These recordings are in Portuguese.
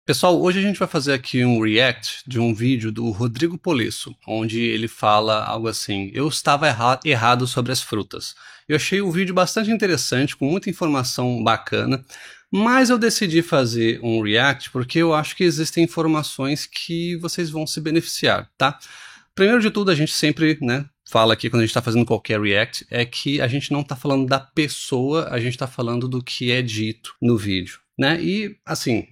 Pessoal, hoje a gente vai fazer aqui um react de um vídeo do Rodrigo Polesso, onde ele fala algo assim: eu estava errado sobre as frutas. Eu achei o vídeo bastante interessante, com muita informação bacana, mas eu decidi fazer um react porque eu acho que existem informações que vocês vão se beneficiar, tá? Primeiro de tudo, a gente sempre, fala aqui quando a gente está fazendo qualquer react, é que a gente não está falando da pessoa, a gente está falando do que é dito no vídeo, né? E, assim,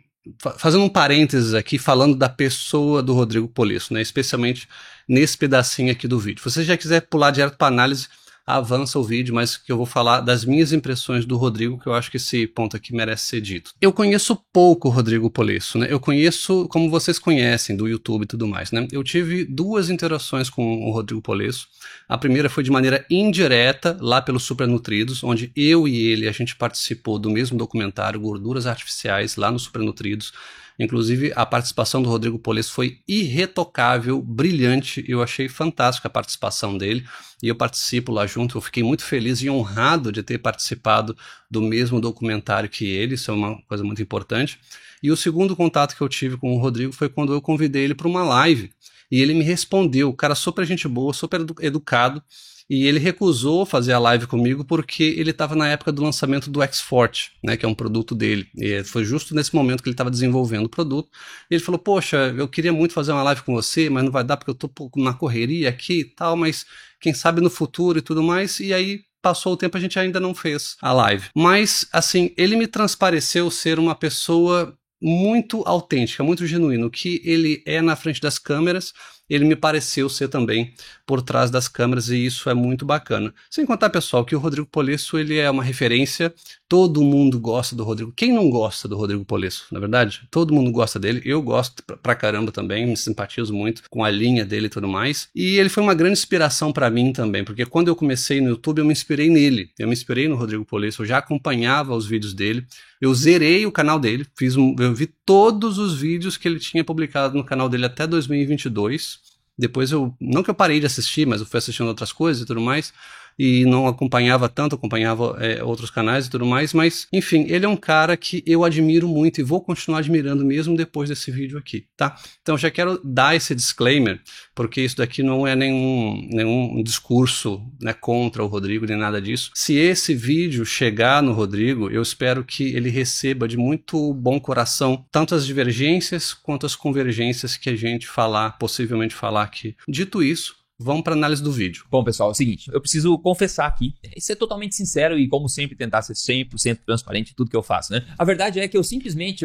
fazendo um parênteses aqui, falando da pessoa do Rodrigo Polesso, né? Especialmente nesse pedacinho aqui do vídeo. Se você já quiser pular direto para análise, avança o vídeo, mas que eu vou falar das minhas impressões do Rodrigo, que eu acho que esse ponto aqui merece ser dito. Eu conheço pouco o Rodrigo Polesso, né? Eu conheço como vocês conhecem, do YouTube e tudo mais, né? Eu tive duas interações com o Rodrigo Polesso. A primeira foi de maneira indireta, lá pelo Supernutridos, onde eu e ele, a gente participou do mesmo documentário, Gorduras Artificiais, lá no Supernutridos. Inclusive, a participação do Rodrigo Polesso foi irretocável, brilhante. Eu achei fantástica a participação dele e eu participo lá junto. Eu fiquei muito feliz e honrado de ter participado do mesmo documentário que ele. Isso é uma coisa muito importante. E o segundo contato que eu tive com o Rodrigo foi quando eu convidei ele para uma live e ele me respondeu. O cara super gente boa, super educado. E ele recusou fazer a live comigo porque ele estava na época do lançamento do X-Forte, né, que é um produto dele. E foi justo nesse momento que ele estava desenvolvendo o produto. E ele falou: poxa, eu queria muito fazer uma live com você, mas não vai dar porque eu estou na correria aqui e tal, mas quem sabe no futuro e tudo mais. E aí passou o tempo, a gente ainda não fez a live. Mas, assim, ele me transpareceu ser uma pessoa muito autêntica, muito genuína. O que ele é na frente das câmeras, ele me pareceu ser também por trás das câmeras, e isso é muito bacana. Sem contar, pessoal, que o Rodrigo Polesso, ele é uma referência, todo mundo gosta do Rodrigo. Quem não gosta do Rodrigo Polesso, na verdade? Todo mundo gosta dele, eu gosto pra caramba também, me simpatizo muito com a linha dele e tudo mais. E ele foi uma grande inspiração pra mim também, porque quando eu comecei no YouTube, eu me inspirei nele, eu me inspirei no Rodrigo Polesso, eu já acompanhava os vídeos dele, eu zerei o canal dele, eu vi todos os vídeos que ele tinha publicado no canal dele até 2022. Depois não que eu parei de assistir, mas eu fui assistindo outras coisas e tudo mais, e não acompanhava tanto, acompanhava outros canais e tudo mais, mas, enfim, ele é um cara que eu admiro muito e vou continuar admirando mesmo depois desse vídeo aqui, tá? Então, já quero dar esse disclaimer, porque isso daqui não é nenhum discurso, né, contra o Rodrigo, nem nada disso. Se esse vídeo chegar no Rodrigo, eu espero que ele receba de muito bom coração tanto as divergências quanto as convergências que a gente possivelmente falar aqui. Dito isso, vamos para análise do vídeo. Bom, pessoal, é o seguinte, eu preciso confessar aqui, e ser totalmente sincero e, como sempre, tentar ser 100% transparente em tudo que eu faço, né? A verdade é que eu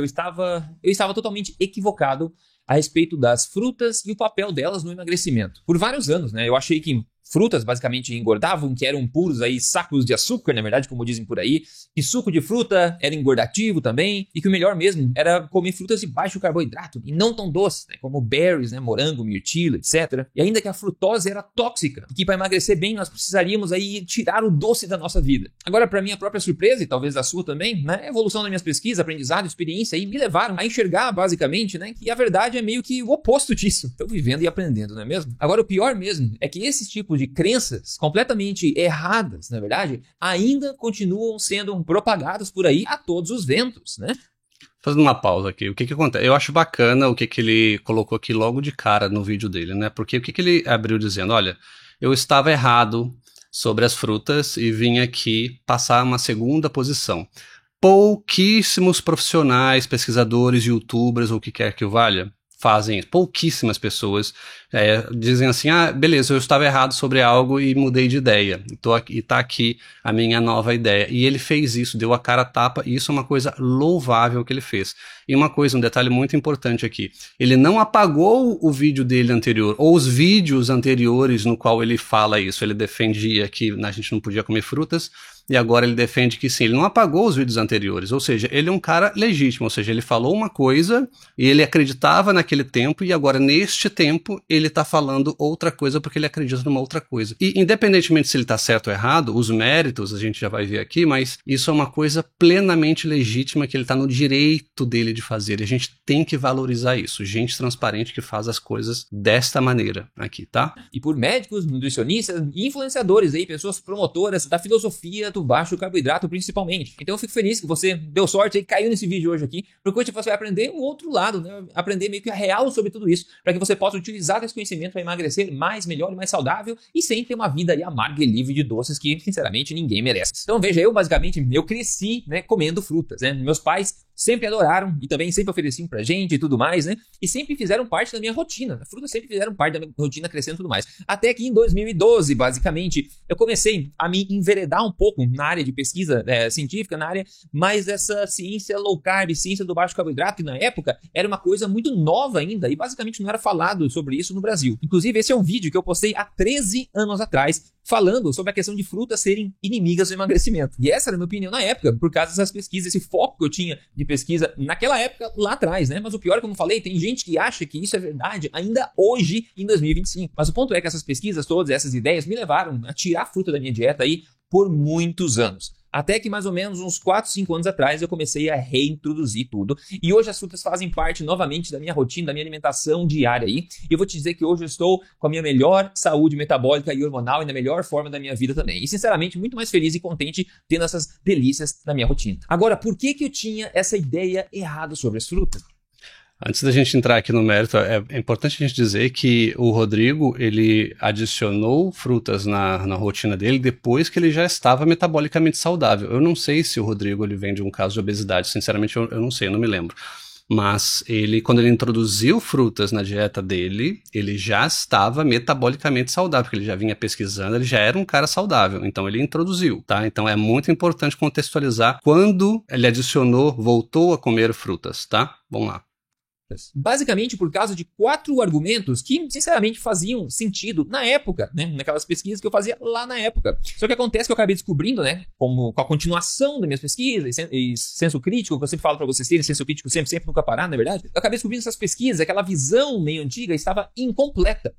estava totalmente equivocado a respeito das frutas e o papel delas no emagrecimento. Por vários anos, né? Eu achei que frutas basicamente engordavam, que eram puros aí sacos de açúcar, na verdade, como dizem por aí, que suco de fruta era engordativo também, e que o melhor mesmo era comer frutas de baixo carboidrato e não tão doces, né, como berries, né, morango, mirtilo, etc. E ainda que a frutose era tóxica, e que para emagrecer bem nós precisaríamos aí tirar o doce da nossa vida. Agora, para minha própria surpresa, e talvez da sua também, né, a evolução das minhas pesquisas, aprendizado, experiência aí me levaram a enxergar basicamente, né, que a verdade é meio que o oposto disso. Estou vivendo e aprendendo, não é mesmo? Agora, o pior mesmo é que esses tipos de crenças completamente erradas, na verdade, ainda continuam sendo propagados por aí a todos os ventos, né? Fazendo uma pausa aqui, o que acontece? Eu acho bacana o que ele colocou aqui logo de cara no vídeo dele, né? Porque o que ele abriu dizendo: olha, eu estava errado sobre as frutas e vim aqui passar uma segunda posição. Pouquíssimos profissionais, pesquisadores, youtubers ou o que quer que o valha fazem isso. Pouquíssimas pessoas dizem assim: ah, beleza, eu estava errado sobre algo e mudei de ideia. E tá aqui a minha nova ideia. E ele fez isso, deu a cara a tapa, e isso é uma coisa louvável que ele fez. E uma coisa, um detalhe muito importante aqui: ele não apagou o vídeo dele anterior, ou os vídeos anteriores no qual ele fala isso. Ele defendia que a gente não podia comer frutas, e agora ele defende que sim. Ele não apagou os vídeos anteriores, ou seja, ele é um cara legítimo, ou seja, ele falou uma coisa e ele acreditava naquele tempo, e agora neste tempo ele está falando outra coisa porque ele acredita numa outra coisa. E independentemente se ele está certo ou errado, os méritos a gente já vai ver aqui, mas isso é uma coisa plenamente legítima que ele está no direito dele de fazer, e a gente tem que valorizar isso. Gente transparente que faz as coisas desta maneira aqui, tá? E por médicos, nutricionistas e influenciadores aí, pessoas promotoras da filosofia do alto, baixo carboidrato principalmente. Então eu fico feliz que você deu sorte e caiu nesse vídeo hoje aqui, porque hoje você vai aprender um outro lado, né? Aprender meio que a real sobre tudo isso, para que você possa utilizar esse conhecimento para emagrecer mais, melhor e mais saudável e sem ter uma vida aí amarga e livre de doces que, sinceramente, ninguém merece. Então veja, eu basicamente, eu cresci, né, comendo frutas, né? Meus pais sempre adoraram e também sempre ofereciam pra gente e tudo mais, né? E sempre fizeram parte da minha rotina. As frutas sempre fizeram parte da minha rotina, crescendo e tudo mais. Até que em 2012, basicamente, eu comecei a me enveredar um pouco na área de pesquisa científica, na área mais dessa ciência low carb, ciência do baixo carboidrato, que na época era uma coisa muito nova ainda e basicamente não era falado sobre isso no Brasil. Inclusive, esse é um vídeo que eu postei há 13 anos atrás, falando sobre a questão de frutas serem inimigas do emagrecimento. E essa era a minha opinião na época, por causa dessas pesquisas, esse foco que eu tinha de pesquisa naquela época, lá atrás, né? Mas o pior, como eu falei, tem gente que acha que isso é verdade ainda hoje, em 2025. Mas o ponto é que essas pesquisas todas, essas ideias, me levaram a tirar a fruta da minha dieta aí por muitos anos. Até que mais ou menos uns 4, 5 anos atrás eu comecei a reintroduzir tudo. E hoje as frutas fazem parte novamente da minha rotina, da minha alimentação diária aí. E eu vou te dizer que hoje eu estou com a minha melhor saúde metabólica e hormonal e na melhor forma da minha vida também. E sinceramente muito mais feliz e contente tendo essas delícias na minha rotina. Agora, por que eu tinha essa ideia errada sobre as frutas? Antes da gente entrar aqui no mérito, é importante a gente dizer que o Rodrigo, ele adicionou frutas na rotina dele depois que ele já estava metabolicamente saudável. Eu não sei se o Rodrigo ele vem de um caso de obesidade, sinceramente eu não sei, eu não me lembro. Mas quando ele introduziu frutas na dieta dele, ele já estava metabolicamente saudável, porque ele já vinha pesquisando, ele já era um cara saudável, então ele introduziu, tá? Então é muito importante contextualizar quando ele adicionou, voltou a comer frutas, tá? Vamos lá. Basicamente por causa de 4 argumentos que, sinceramente, faziam sentido na época, né? Naquelas pesquisas que eu fazia lá na época. Só que acontece que eu acabei descobrindo, né? Como com a continuação das minhas pesquisas e senso crítico, que eu sempre falo pra vocês terem, senso crítico sempre nunca parar, na verdade. Eu acabei descobrindo essas pesquisas, aquela visão meio antiga estava incompleta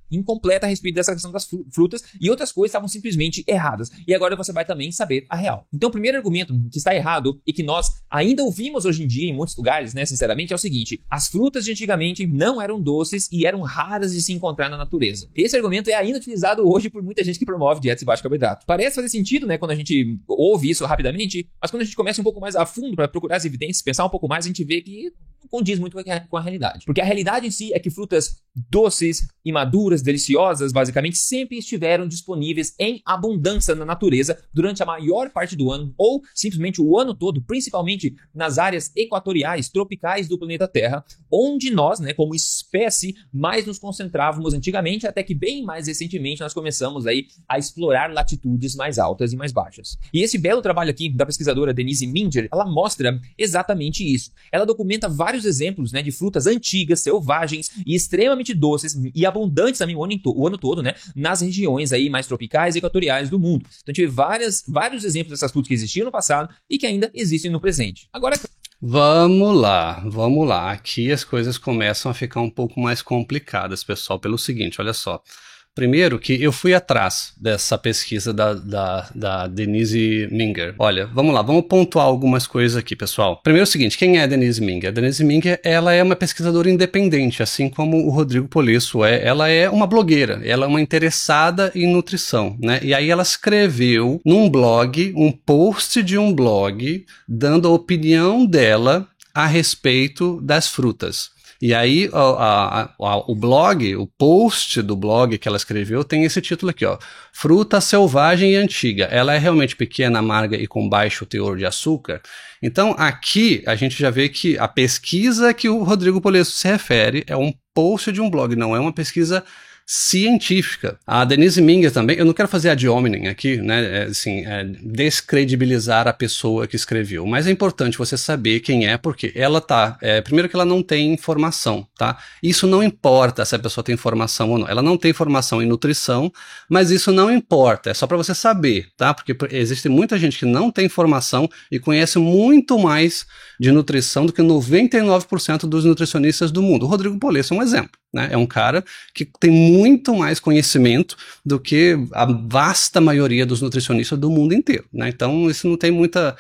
a respeito dessa questão das frutas e outras coisas estavam simplesmente erradas. E agora você vai também saber a real. Então o primeiro argumento que está errado e que nós ainda ouvimos hoje em dia em muitos lugares, né? Sinceramente, é o seguinte: as frutas de antigamente não eram doces e eram raras de se encontrar na natureza. Esse argumento é ainda utilizado hoje por muita gente que promove dietas de baixo carboidrato. Parece fazer sentido, né, quando a gente ouve isso rapidamente, mas quando a gente começa um pouco mais a fundo para procurar as evidências, pensar um pouco mais, a gente vê que não condiz muito com a realidade. Porque a realidade em si é que frutas doces, imaduras, deliciosas, basicamente, sempre estiveram disponíveis em abundância na natureza durante a maior parte do ano, ou simplesmente o ano todo, principalmente nas áreas equatoriais, tropicais do planeta Terra, onde nós, né, como espécie, mais nos concentrávamos antigamente, até que bem mais recentemente nós começamos aí a explorar latitudes mais altas e mais baixas. E esse belo trabalho aqui da pesquisadora Denise Minger, ela mostra exatamente isso. Ela documenta vários exemplos, né, de frutas antigas, selvagens e extremamente doces e abundantes também o ano todo, né, nas regiões aí mais tropicais e equatoriais do mundo. Então a gente vê vários exemplos dessas frutas que existiam no passado e que ainda existem no presente. Agora, vamos lá. Aqui as coisas começam a ficar um pouco mais complicadas, pessoal, pelo seguinte, olha só. Primeiro que eu fui atrás dessa pesquisa da Denise Minger. Olha, vamos lá, vamos pontuar algumas coisas aqui, pessoal. Primeiro é o seguinte, quem é a Denise Minger? A Denise Minger, ela é uma pesquisadora independente, assim como o Rodrigo Polesso é. Ela é uma blogueira, ela é uma interessada em nutrição, né? E aí ela escreveu num blog, um post de um blog, dando a opinião dela a respeito das frutas. E aí o blog, o post do blog que ela escreveu tem esse título aqui, ó. Fruta selvagem e antiga. Ela é realmente pequena, amarga e com baixo teor de açúcar? Então aqui a gente já vê que a pesquisa que o Rodrigo Polesso se refere é um post de um blog, não é uma pesquisa científica. A Denise Minger também, eu não quero fazer ad hominem aqui, né, descredibilizar a pessoa que escreveu, mas é importante você saber quem é, porque ela primeiro que ela não tem informação, tá? Isso não importa se a pessoa tem informação ou não, ela não tem formação em nutrição, mas isso não importa, é só para você saber, tá? Porque existe muita gente que não tem formação e conhece muito mais de nutrição do que 99% dos nutricionistas do mundo. O Rodrigo Polesso é um exemplo, né? É um cara que tem muito mais conhecimento do que a vasta maioria dos nutricionistas do mundo inteiro, né? Então isso não tem muita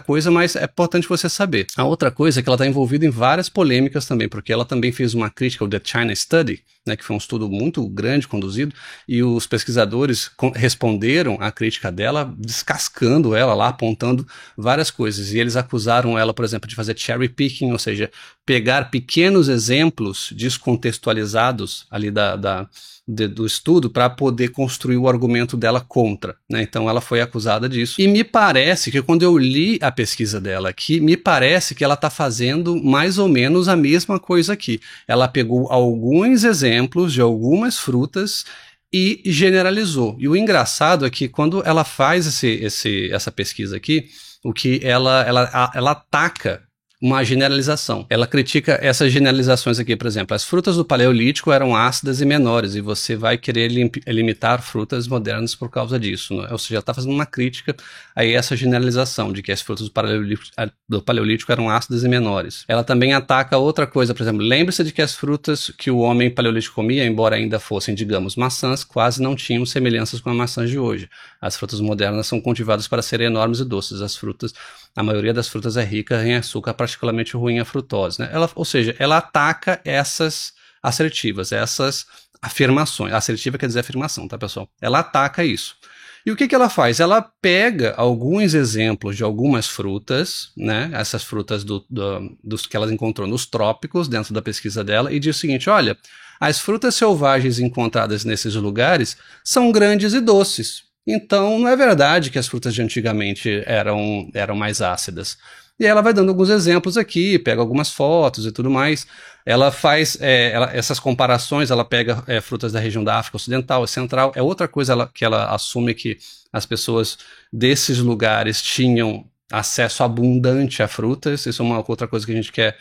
coisa, mas é importante você saber. A outra coisa é que ela está envolvida em várias polêmicas também, porque ela também fez uma crítica ao The China Study, né, que foi um estudo muito grande conduzido, e os pesquisadores responderam à crítica dela, descascando ela lá, apontando várias coisas, e eles acusaram ela, por exemplo, de fazer cherry picking, ou seja, pegar pequenos exemplos descontextualizados ali do estudo para poder construir o argumento dela contra, né? Então ela foi acusada disso. E me parece que quando eu li a pesquisa dela aqui, me parece que ela está fazendo mais ou menos a mesma coisa aqui. Ela pegou alguns exemplos de algumas frutas e generalizou. E o engraçado é que quando ela faz essa pesquisa aqui, o que ela ataca uma generalização. Ela critica essas generalizações aqui, por exemplo, as frutas do Paleolítico eram ácidas e menores, e você vai querer limitar frutas modernas por causa disso, né? Ou seja, ela está fazendo uma crítica a essa generalização de que as frutas do Paleolítico eram ácidas e menores. Ela também ataca outra coisa, por exemplo, lembre-se de que as frutas que o homem paleolítico comia, embora ainda fossem, digamos, maçãs, quase não tinham semelhanças com as maçãs de hoje. As frutas modernas são cultivadas para serem enormes e doces. A maioria das frutas é rica em açúcar, particularmente ruim a frutose, né? Ou seja, ela ataca essas assertivas, essas afirmações. Assertiva quer dizer afirmação, tá, pessoal? Ela ataca isso. E o que ela faz? Ela pega alguns exemplos de algumas frutas, né? Essas frutas dos que ela encontrou nos trópicos, dentro da pesquisa dela, e diz o seguinte, olha, as frutas selvagens encontradas nesses lugares são grandes e doces. Então, não é verdade que as frutas de antigamente eram mais ácidas. E ela vai dando alguns exemplos aqui, pega algumas fotos e tudo mais. Ela faz essas comparações, ela pega frutas da região da África Ocidental e Central. É outra coisa que ela assume que as pessoas desses lugares tinham acesso abundante a frutas. Isso é uma outra coisa que a gente quer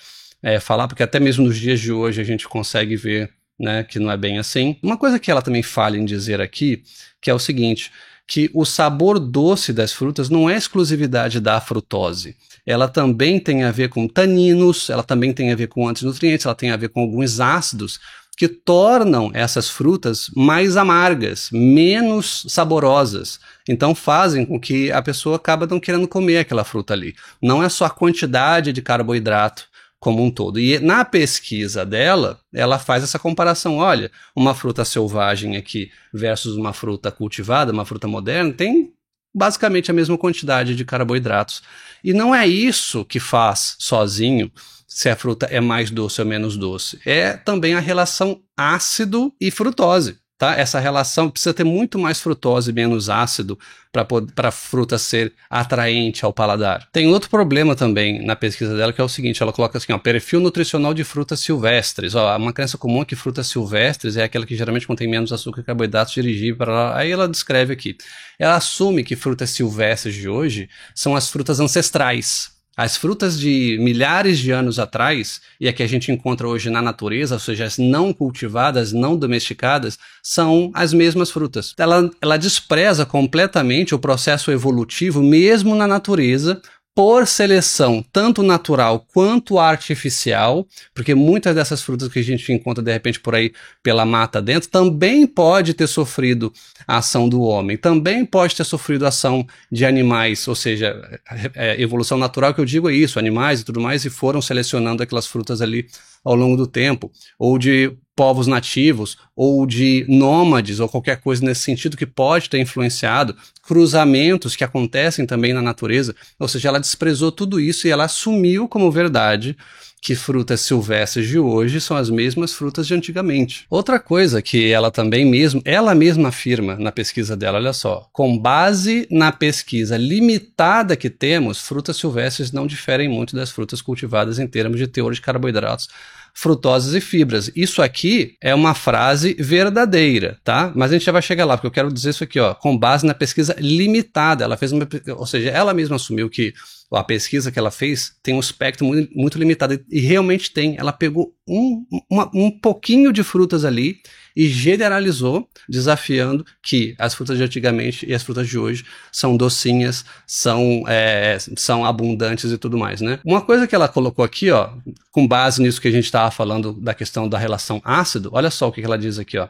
falar, porque até mesmo nos dias de hoje a gente consegue ver, né, que não é bem assim. Uma coisa que ela também falha em dizer aqui, que é o seguinte, que o sabor doce das frutas não é exclusividade da frutose. Ela também tem a ver com taninos, ela também tem a ver com antinutrientes, ela tem a ver com alguns ácidos que tornam essas frutas mais amargas, menos saborosas. Então fazem com que a pessoa acabe não querendo comer aquela fruta ali. Não é só a quantidade de carboidrato como um todo. E na pesquisa dela, ela faz essa comparação. Olha, uma fruta selvagem aqui versus uma fruta cultivada, uma fruta moderna, tem basicamente a mesma quantidade de carboidratos. E não é isso que faz sozinho se a fruta é mais doce ou menos doce. É também a relação ácido e frutose. Tá? Essa relação precisa ter muito mais frutose e menos ácido para a fruta ser atraente ao paladar. Tem outro problema também na pesquisa dela, que é o seguinte, ela coloca assim, ó, perfil nutricional de frutas silvestres. Ó, uma crença comum é que frutas silvestres é aquela que geralmente contém menos açúcar e carboidratos dirigíveis. Aí ela descreve aqui. Ela assume que frutas silvestres de hoje são as frutas ancestrais. As frutas de milhares de anos atrás, e a que a gente encontra hoje na natureza, ou seja, as não cultivadas, não domesticadas, são as mesmas frutas. Ela despreza completamente o processo evolutivo, mesmo na natureza, por seleção, tanto natural quanto artificial, porque muitas dessas frutas que a gente encontra de repente por aí pela mata dentro, também pode ter sofrido a ação do homem, também pode ter sofrido a ação de animais, ou seja, evolução natural que eu digo é isso, animais e tudo mais, e foram selecionando aquelas frutas ali ao longo do tempo, ou de povos nativos, ou de nômades, ou qualquer coisa nesse sentido que pode ter influenciado, cruzamentos que acontecem também na natureza, ou seja, ela desprezou tudo isso e ela assumiu como verdade que frutas silvestres de hoje são as mesmas frutas de antigamente. Outra coisa que ela mesma afirma na pesquisa dela, olha só, com base na pesquisa limitada que temos, frutas silvestres não diferem muito das frutas cultivadas em termos de teor de carboidratos, frutoses e fibras. Isso aqui é uma frase verdadeira, tá? Mas a gente já vai chegar lá, porque eu quero dizer isso aqui, ó, com base na pesquisa limitada. Ela fez ou seja, ela mesma assumiu que a pesquisa que ela fez tem um espectro muito, muito limitado, e realmente tem. Ela pegou um pouquinho de frutas ali e generalizou, desafiando que as frutas de antigamente e as frutas de hoje são docinhas, são abundantes e tudo mais, né? Uma coisa que ela colocou aqui, ó, com base nisso que a gente estava falando da questão da relação ácido, olha só o que ela diz aqui, ó.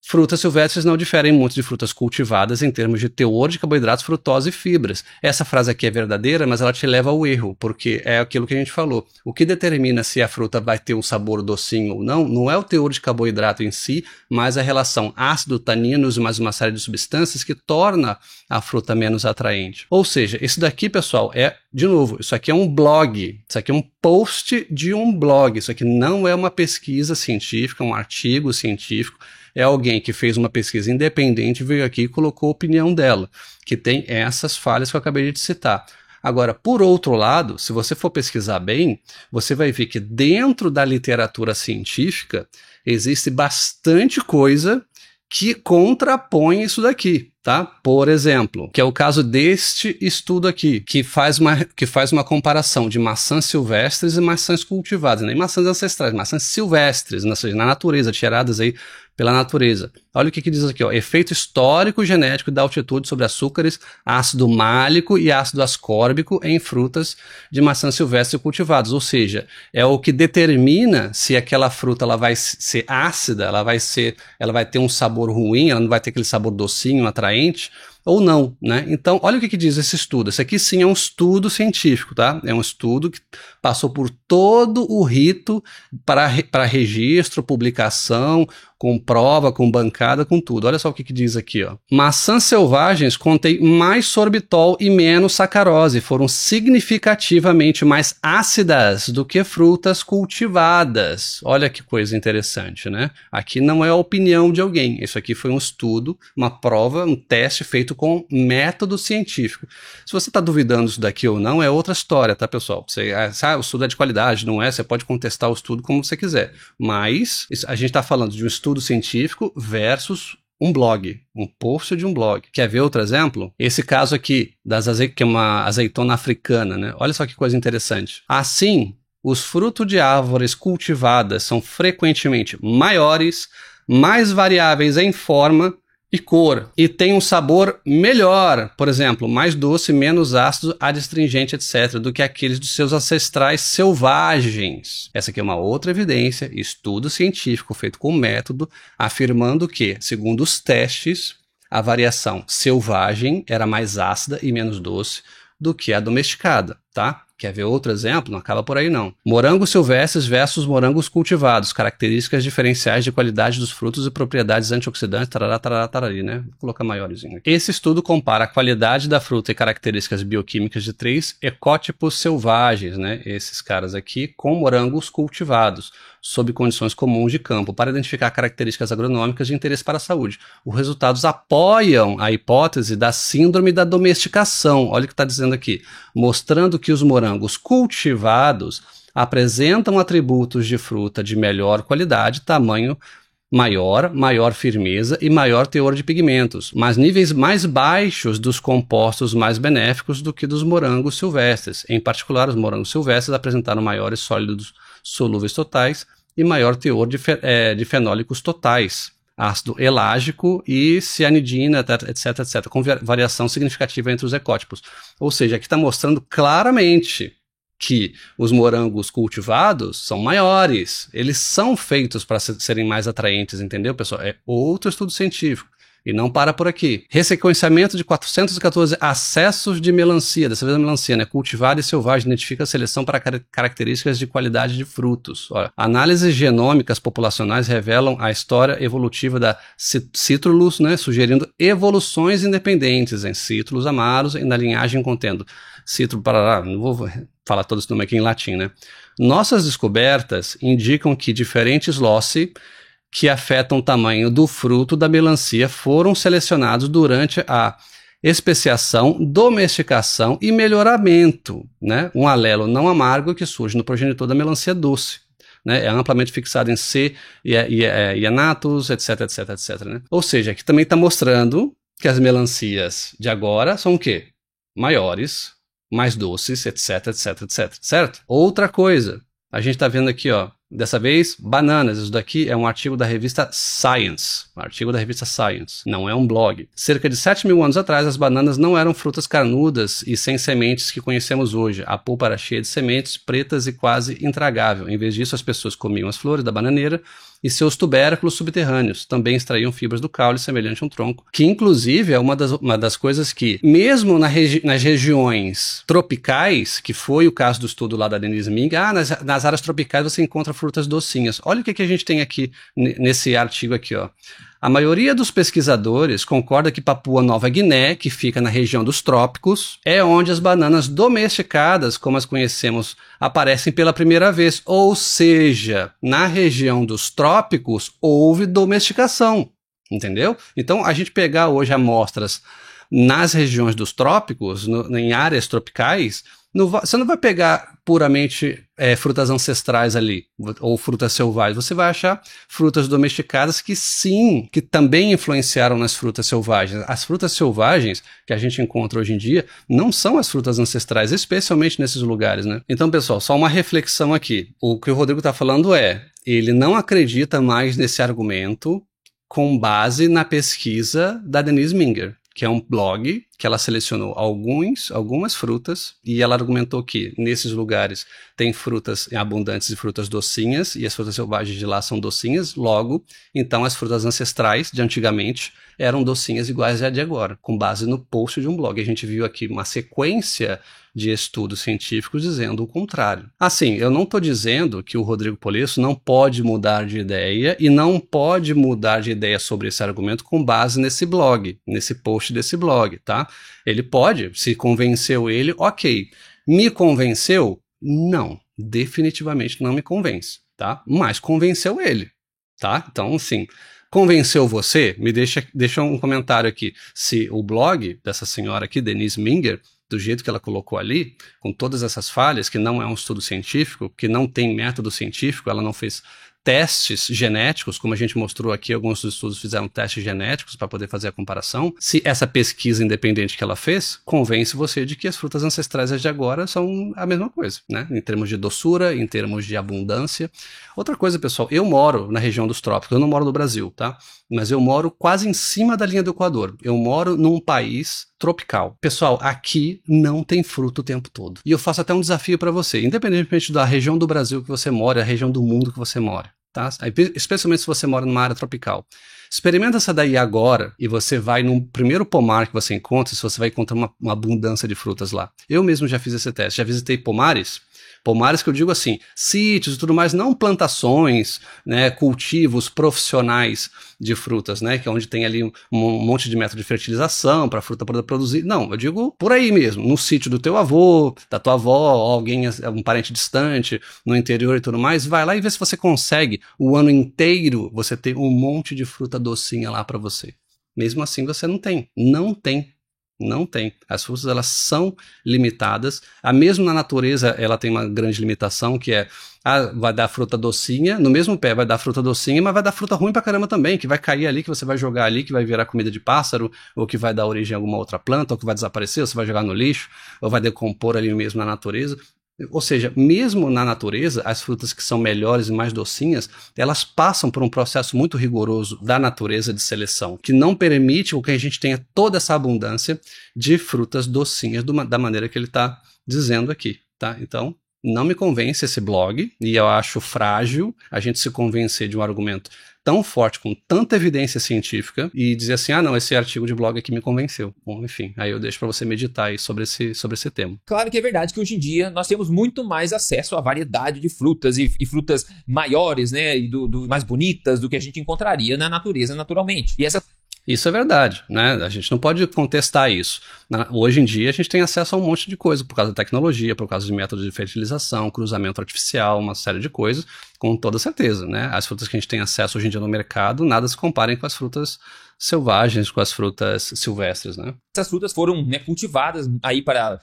frutas silvestres não diferem muito de frutas cultivadas em termos de teor de carboidratos, frutose e fibras. Essa frase aqui é verdadeira, mas ela te leva ao erro, porque é aquilo que a gente falou. O que determina se a fruta vai ter um sabor docinho ou não é o teor de carboidrato em si, mas a relação ácido, taninos e mais uma série de substâncias que torna a fruta menos atraente. Ou seja, isso daqui, pessoal, de novo, isso aqui é um blog, isso aqui é um post de um blog, isso aqui não é uma pesquisa científica, um artigo científico. É alguém que fez uma pesquisa independente, veio aqui e colocou a opinião dela, que tem essas falhas que eu acabei de citar. Agora, por outro lado, se você for pesquisar bem, você vai ver que dentro da literatura científica existe bastante coisa que contrapõe isso daqui, tá? Por exemplo, que é o caso deste estudo aqui, que faz uma comparação de maçãs silvestres e maçãs cultivadas, nem maçãs ancestrais, maçãs silvestres, ou seja, na natureza, tiradas aí pela natureza. Olha o que diz aqui, ó, efeito histórico genético da altitude sobre açúcares, ácido málico e ácido ascórbico em frutas de maçã silvestre cultivadas, ou seja, é o que determina se aquela fruta ela vai ser ácida, ela vai ter um sabor ruim, ela não vai ter aquele sabor docinho, atraente, ou não, né? Então, olha o que diz esse estudo. Esse aqui sim é um estudo científico, tá? É um estudo que passou por todo o rito para registro, publicação, com prova, com bancada, com tudo. Olha só o que diz aqui, ó. Maçãs selvagens contêm mais sorbitol e menos sacarose, foram significativamente mais ácidas do que frutas cultivadas. Olha que coisa interessante, né? Aqui não é a opinião de alguém. Isso aqui foi um estudo, uma prova, um teste feito com método científico. Se você está duvidando isso daqui ou não, é outra história, tá, pessoal? O estudo é de qualidade, não é? Você pode contestar o estudo como você quiser. Mas a gente está falando de um estudo científico versus um blog, um post de um blog. Quer ver outro exemplo? Esse caso aqui, que é uma azeitona africana, né? Olha só que coisa interessante. Assim, os frutos de árvores cultivadas são frequentemente maiores, mais variáveis em forma e cor, e tem um sabor melhor, por exemplo, mais doce, menos ácido, adstringente, etc., do que aqueles dos seus ancestrais selvagens. Essa aqui é uma outra evidência, estudo científico feito com método, afirmando que, segundo os testes, a variação selvagem era mais ácida e menos doce do que a domesticada, tá? Quer ver outro exemplo? Não acaba por aí não. Morangos silvestres versus morangos cultivados. Características diferenciais de qualidade dos frutos e propriedades antioxidantes, tarari, né? Vou colocar maiorzinho aqui. Esse estudo compara a qualidade da fruta e características bioquímicas de 3 ecótipos selvagens, né? Esses caras aqui, com morangos cultivados, sob condições comuns de campo, para identificar características agronômicas de interesse para a saúde. Os resultados apoiam a hipótese da síndrome da domesticação. Olha o que está dizendo aqui. Mostrando que os morangos cultivados apresentam atributos de fruta de melhor qualidade, tamanho maior firmeza e maior teor de pigmentos, mas níveis mais baixos dos compostos mais benéficos do que dos morangos silvestres. Em particular, os morangos silvestres apresentaram maiores sólidos solúveis totais e maior teor de fenólicos totais, ácido elágico e cianidina, etc., com variação significativa entre os ecótipos. Ou seja, aqui está mostrando claramente que os morangos cultivados são maiores, eles são feitos para serem mais atraentes, entendeu, pessoal? É outro estudo científico. E não para por aqui. Ressequenciamento de 414 acessos de melancia, dessa vez a melancia, né? Cultivada e selvagem, identifica a seleção para características de qualidade de frutos. Olha, análises genômicas populacionais revelam a história evolutiva da Citrullus, né? Sugerindo evoluções independentes em Citrullus amaros e na linhagem contendo Citrullus parará, não vou falar todo esse nome aqui em latim, né? Nossas descobertas indicam que diferentes loci que afetam o tamanho do fruto da melancia foram selecionados durante a especiação, domesticação e melhoramento, né? Um alelo não amargo que surge no progenitor da melancia doce, né? É amplamente fixado em C e anatus, etc, né? Ou seja, aqui também está mostrando que as melancias de agora são o quê? Maiores, mais doces, etc, certo? Outra coisa, a gente está vendo aqui, ó, Dessa vez, bananas. Isso daqui é um artigo da revista Science. Um artigo da revista Science. Não é um blog. Cerca de 7.000 anos atrás, as bananas não eram frutas carnudas e sem sementes que conhecemos hoje. A polpa era cheia de sementes, pretas e quase intragável. Em vez disso, as pessoas comiam as flores da bananeira e seus tubérculos subterrâneos. Também extraíam fibras do caule semelhante a um tronco. Que, inclusive, é uma das coisas que, mesmo nas regiões tropicais, que foi o caso do estudo lá da Denise Minger, nas áreas tropicais você encontra frutas docinhas. Olha o que a gente tem aqui nesse artigo aqui, ó. A maioria dos pesquisadores concorda que Papua Nova Guiné, que fica na região dos trópicos, é onde as bananas domesticadas, como as conhecemos, aparecem pela primeira vez. Ou seja, na região dos trópicos houve domesticação, entendeu? Então, a gente pegar hoje amostras nas regiões dos trópicos, em áreas tropicais, você não vai pegar puramente frutas ancestrais ali, ou frutas selvagens. Você vai achar frutas domesticadas que sim, que também influenciaram nas frutas selvagens. As frutas selvagens que a gente encontra hoje em dia não são as frutas ancestrais, especialmente nesses lugares, né? Então, pessoal, só uma reflexão aqui. O que o Rodrigo está falando ele não acredita mais nesse argumento com base na pesquisa da Denise Minger, que é um blog que ela selecionou algumas frutas e ela argumentou que nesses lugares tem frutas abundantes e frutas docinhas e as frutas selvagens de lá são docinhas, logo, então as frutas ancestrais de antigamente eram docinhas iguais a de agora, com base no post de um blog. A gente viu aqui uma sequência de estudos científicos dizendo o contrário. Assim, eu não estou dizendo que o Rodrigo Polesso não pode mudar de ideia e não pode mudar de ideia sobre esse argumento com base nesse blog, nesse post desse blog, tá? Ele pode, se convenceu ele, ok. Me convenceu? Não, definitivamente não me convence, tá? Mas convenceu ele, tá? Então, assim, convenceu você? Me deixa um comentário aqui. Se o blog dessa senhora aqui, Denise Minger, do jeito que ela colocou ali, com todas essas falhas, que não é um estudo científico, que não tem método científico, ela não fez testes genéticos, como a gente mostrou aqui, alguns dos estudos fizeram testes genéticos para poder fazer a comparação. Se essa pesquisa independente que ela fez convence você de que as frutas ancestrais de agora são a mesma coisa, né? Em termos de doçura, em termos de abundância. Outra coisa, pessoal, eu moro na região dos trópicos, eu não moro no Brasil, tá? Mas eu moro quase em cima da linha do Equador. Eu moro num país tropical. Pessoal, aqui não tem fruta o tempo todo. E eu faço até um desafio para você, independentemente da região do Brasil que você mora, a região do mundo que você mora, tá? Especialmente se você mora numa área tropical. Experimenta essa daí agora e você vai no primeiro pomar que você encontra, se você vai encontrar uma abundância de frutas lá. Eu mesmo já fiz esse teste, já visitei pomares. Pomares que eu digo assim, sítios e tudo mais, não plantações, né, cultivos profissionais de frutas, né, que é onde tem ali um monte de método de fertilização para a fruta poder produzir. Não, eu digo por aí mesmo, no sítio do teu avô, da tua avó, alguém, um parente distante, no interior e tudo mais, vai lá e vê se você consegue o ano inteiro você ter um monte de fruta docinha lá para você. Mesmo assim você não tem. Não tem. As frutas, elas são limitadas. Mesmo na natureza, ela tem uma grande limitação, que é, vai dar fruta docinha, no mesmo pé vai dar fruta docinha, mas vai dar fruta ruim pra caramba também, que vai cair ali, que você vai jogar ali, que vai virar comida de pássaro, ou que vai dar origem a alguma outra planta, ou que vai desaparecer, ou você vai jogar no lixo, ou vai decompor ali mesmo na natureza. Ou seja, mesmo na natureza, as frutas que são melhores e mais docinhas, elas passam por um processo muito rigoroso da natureza de seleção, que não permite que a gente tenha toda essa abundância de frutas docinhas da maneira que ele está dizendo aqui, tá? Então, não me convence esse blog, e eu acho frágil a gente se convencer de um argumento tão forte, com tanta evidência científica, e dizer assim, não, esse artigo de blog aqui me convenceu. Bom, enfim, aí eu deixo para você meditar aí sobre esse tema. Claro que é verdade que hoje em dia nós temos muito mais acesso à variedade de frutas e frutas maiores, né, e mais bonitas do que a gente encontraria na natureza naturalmente. E Isso é verdade, né? A gente não pode contestar isso. Hoje em dia a gente tem acesso a um monte de coisa por causa da tecnologia, por causa de métodos de fertilização, cruzamento artificial, uma série de coisas, com toda certeza, né? As frutas que a gente tem acesso hoje em dia no mercado, nada se comparem com as frutas selvagens, com as frutas silvestres, né? Essas frutas foram, né, cultivadas aí para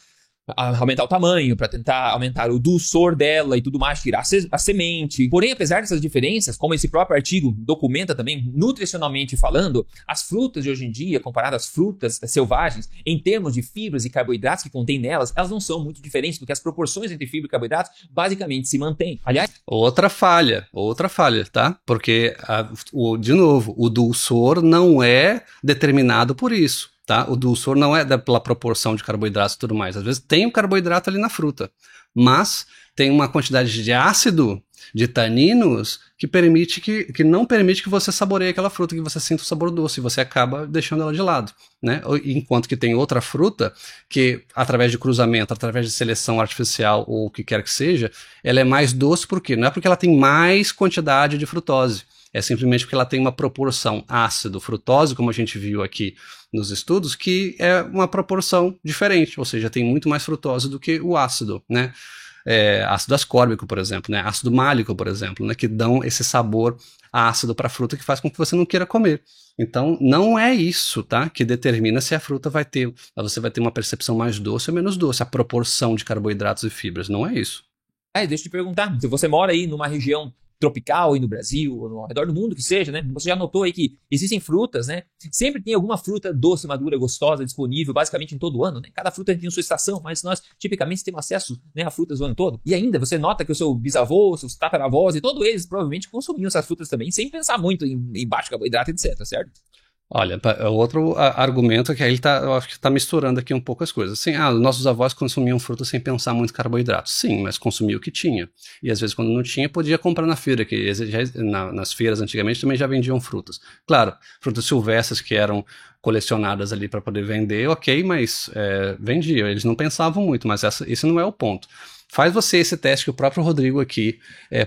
aumentar o tamanho, para tentar aumentar o dulçor dela e tudo mais, tirar a semente. Porém, apesar dessas diferenças, como esse próprio artigo documenta também, nutricionalmente falando, as frutas de hoje em dia, comparadas às frutas selvagens, em termos de fibras e carboidratos que contém nelas, elas não são muito diferentes, porque as proporções entre fibra e carboidratos basicamente se mantêm. Aliás, outra falha, tá? Porque, de novo, o dulçor não é determinado por isso. Tá? O dulçor não é pela proporção de carboidratos e tudo mais. Às vezes tem um carboidrato ali na fruta, mas tem uma quantidade de ácido, de taninos, que não permite que você saboreie aquela fruta, que você sinta o sabor doce, e você acaba deixando ela de lado, né? Enquanto que tem outra fruta que, através de cruzamento, através de seleção artificial ou o que quer que seja, ela é mais doce. Por quê? Não é porque ela tem mais quantidade de frutose, é simplesmente porque ela tem uma proporção ácido-frutose, como a gente viu aqui nos estudos, que é uma proporção diferente, ou seja, tem muito mais frutose do que o ácido, né? Ácido ascórbico, por exemplo, né? Ácido málico, por exemplo, né? Que dão esse sabor ácido para a fruta que faz com que você não queira comer. Então, não é isso, tá? Que determina se a fruta você vai ter uma percepção mais doce ou menos doce, a proporção de carboidratos e fibras, não é isso. Deixa eu te perguntar, se você mora aí numa região tropical aí no Brasil, ou ao redor do mundo que seja, né? Você já notou aí que existem frutas, né? Sempre tem alguma fruta doce, madura, gostosa, disponível, basicamente em todo o ano, né? Cada fruta tem sua estação, mas nós tipicamente temos acesso, né, a frutas o ano todo. E ainda você nota que o seu bisavô, seus tataravós e todos eles provavelmente consumiam essas frutas também, sem pensar muito em baixo carboidrato, etc, certo? Olha, outro argumento é que aí eu acho que está misturando aqui um pouco as coisas. Assim, nossos avós consumiam frutas sem pensar muito em carboidrato. Sim, mas consumia o que tinha. E às vezes quando não tinha, podia comprar na feira, que nas feiras antigamente também já vendiam frutas. Claro, frutas silvestres que eram colecionadas ali para poder vender, ok, mas vendiam. Eles não pensavam muito, mas esse não é o ponto. Faz você esse teste que o próprio Rodrigo aqui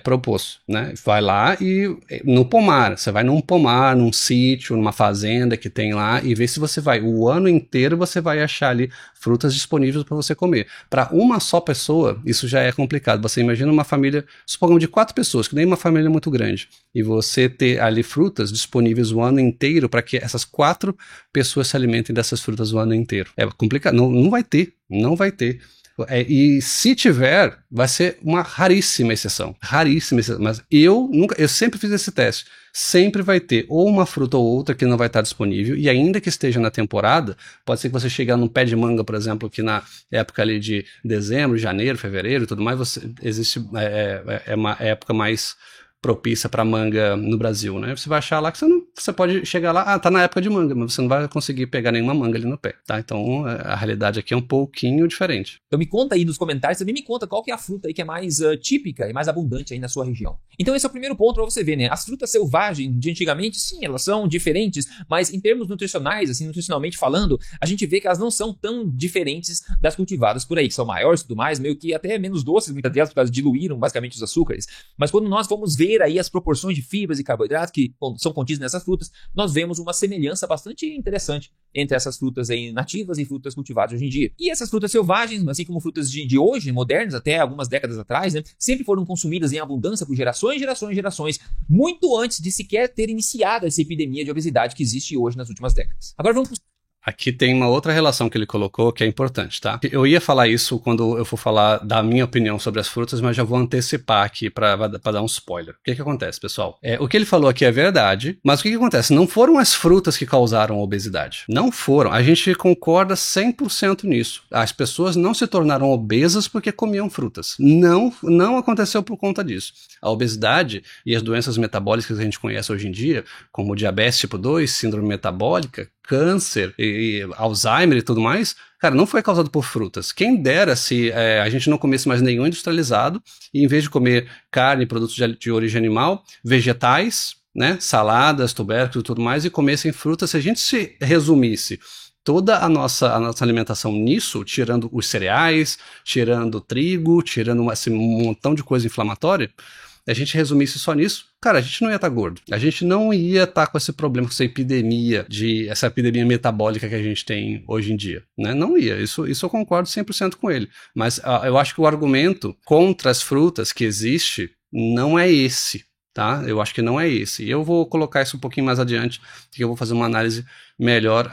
propôs, né? Vai lá e no pomar, você vai num pomar, num sítio, numa fazenda que tem lá e vê se você vai, o ano inteiro você vai achar ali frutas disponíveis para você comer. Para uma só pessoa, isso já é complicado. Você imagina uma família, supongamos de 4 pessoas, que nem uma família muito grande, e você ter ali frutas disponíveis o ano inteiro para que essas 4 pessoas se alimentem dessas frutas o ano inteiro. É complicado, não vai ter, não vai ter. E se tiver, vai ser uma raríssima exceção, mas eu sempre fiz esse teste, sempre vai ter ou uma fruta ou outra que não vai estar disponível, e ainda que esteja na temporada, pode ser que você chegar num pé de manga, por exemplo, que na época ali de dezembro, janeiro, fevereiro e tudo mais, existe uma época mais propícia para manga no Brasil, né? Você vai achar lá que você pode chegar lá, tá na época de manga, mas você não vai conseguir pegar nenhuma manga ali no pé, tá? Então a realidade aqui é um pouquinho diferente. Então me conta aí nos comentários, também me conta qual que é a fruta aí que é mais típica e mais abundante aí na sua região. Então esse é o primeiro ponto para você ver, né? As frutas selvagens de antigamente, sim, elas são diferentes, mas em termos nutricionais, assim, nutricionalmente falando, a gente vê que elas não são tão diferentes das cultivadas por aí, que são maiores e tudo mais, meio que até menos doces, muitas delas, porque elas diluíram basicamente os açúcares. Mas quando nós vamos ver aí as proporções de fibras e carboidratos que são contidas nessas frutas, nós vemos uma semelhança bastante interessante entre essas frutas aí nativas e frutas cultivadas hoje em dia. E essas frutas selvagens, assim como frutas de hoje, modernas, até algumas décadas atrás, né, sempre foram consumidas em abundância por gerações, muito antes de sequer ter iniciado essa epidemia de obesidade que existe hoje nas últimas décadas. Agora vamos... Aqui tem uma outra relação que ele colocou que é importante, tá? Eu ia falar isso quando eu for falar da minha opinião sobre as frutas, mas já vou antecipar aqui para dar um spoiler. O que acontece, pessoal? O que ele falou aqui é verdade, mas o que acontece? Não foram as frutas que causaram a obesidade. Não foram. A gente concorda 100% nisso. As pessoas não se tornaram obesas porque comiam frutas. Não aconteceu por conta disso. A obesidade e as doenças metabólicas que a gente conhece hoje em dia, como diabetes tipo 2, síndrome metabólica, câncer e Alzheimer e tudo mais, cara, não foi causado por frutas. Quem dera se a gente não comesse mais nenhum industrializado e em vez de comer carne, produtos de origem animal, vegetais, né, saladas, tubérculos e tudo mais, e comessem frutas, se a gente se resumisse toda a nossa alimentação nisso, tirando os cereais, tirando o trigo, tirando um montão de coisa inflamatória, a gente resumisse só nisso, cara, a gente não ia estar gordo. A gente não ia estar com esse problema, com essa epidemia metabólica que a gente tem hoje em dia, né? Não ia. Isso eu concordo 100% com ele. Mas eu acho que o argumento contra as frutas que existe não é esse, tá? Eu acho que não é esse. E eu vou colocar isso um pouquinho mais adiante, que eu vou fazer uma análise melhor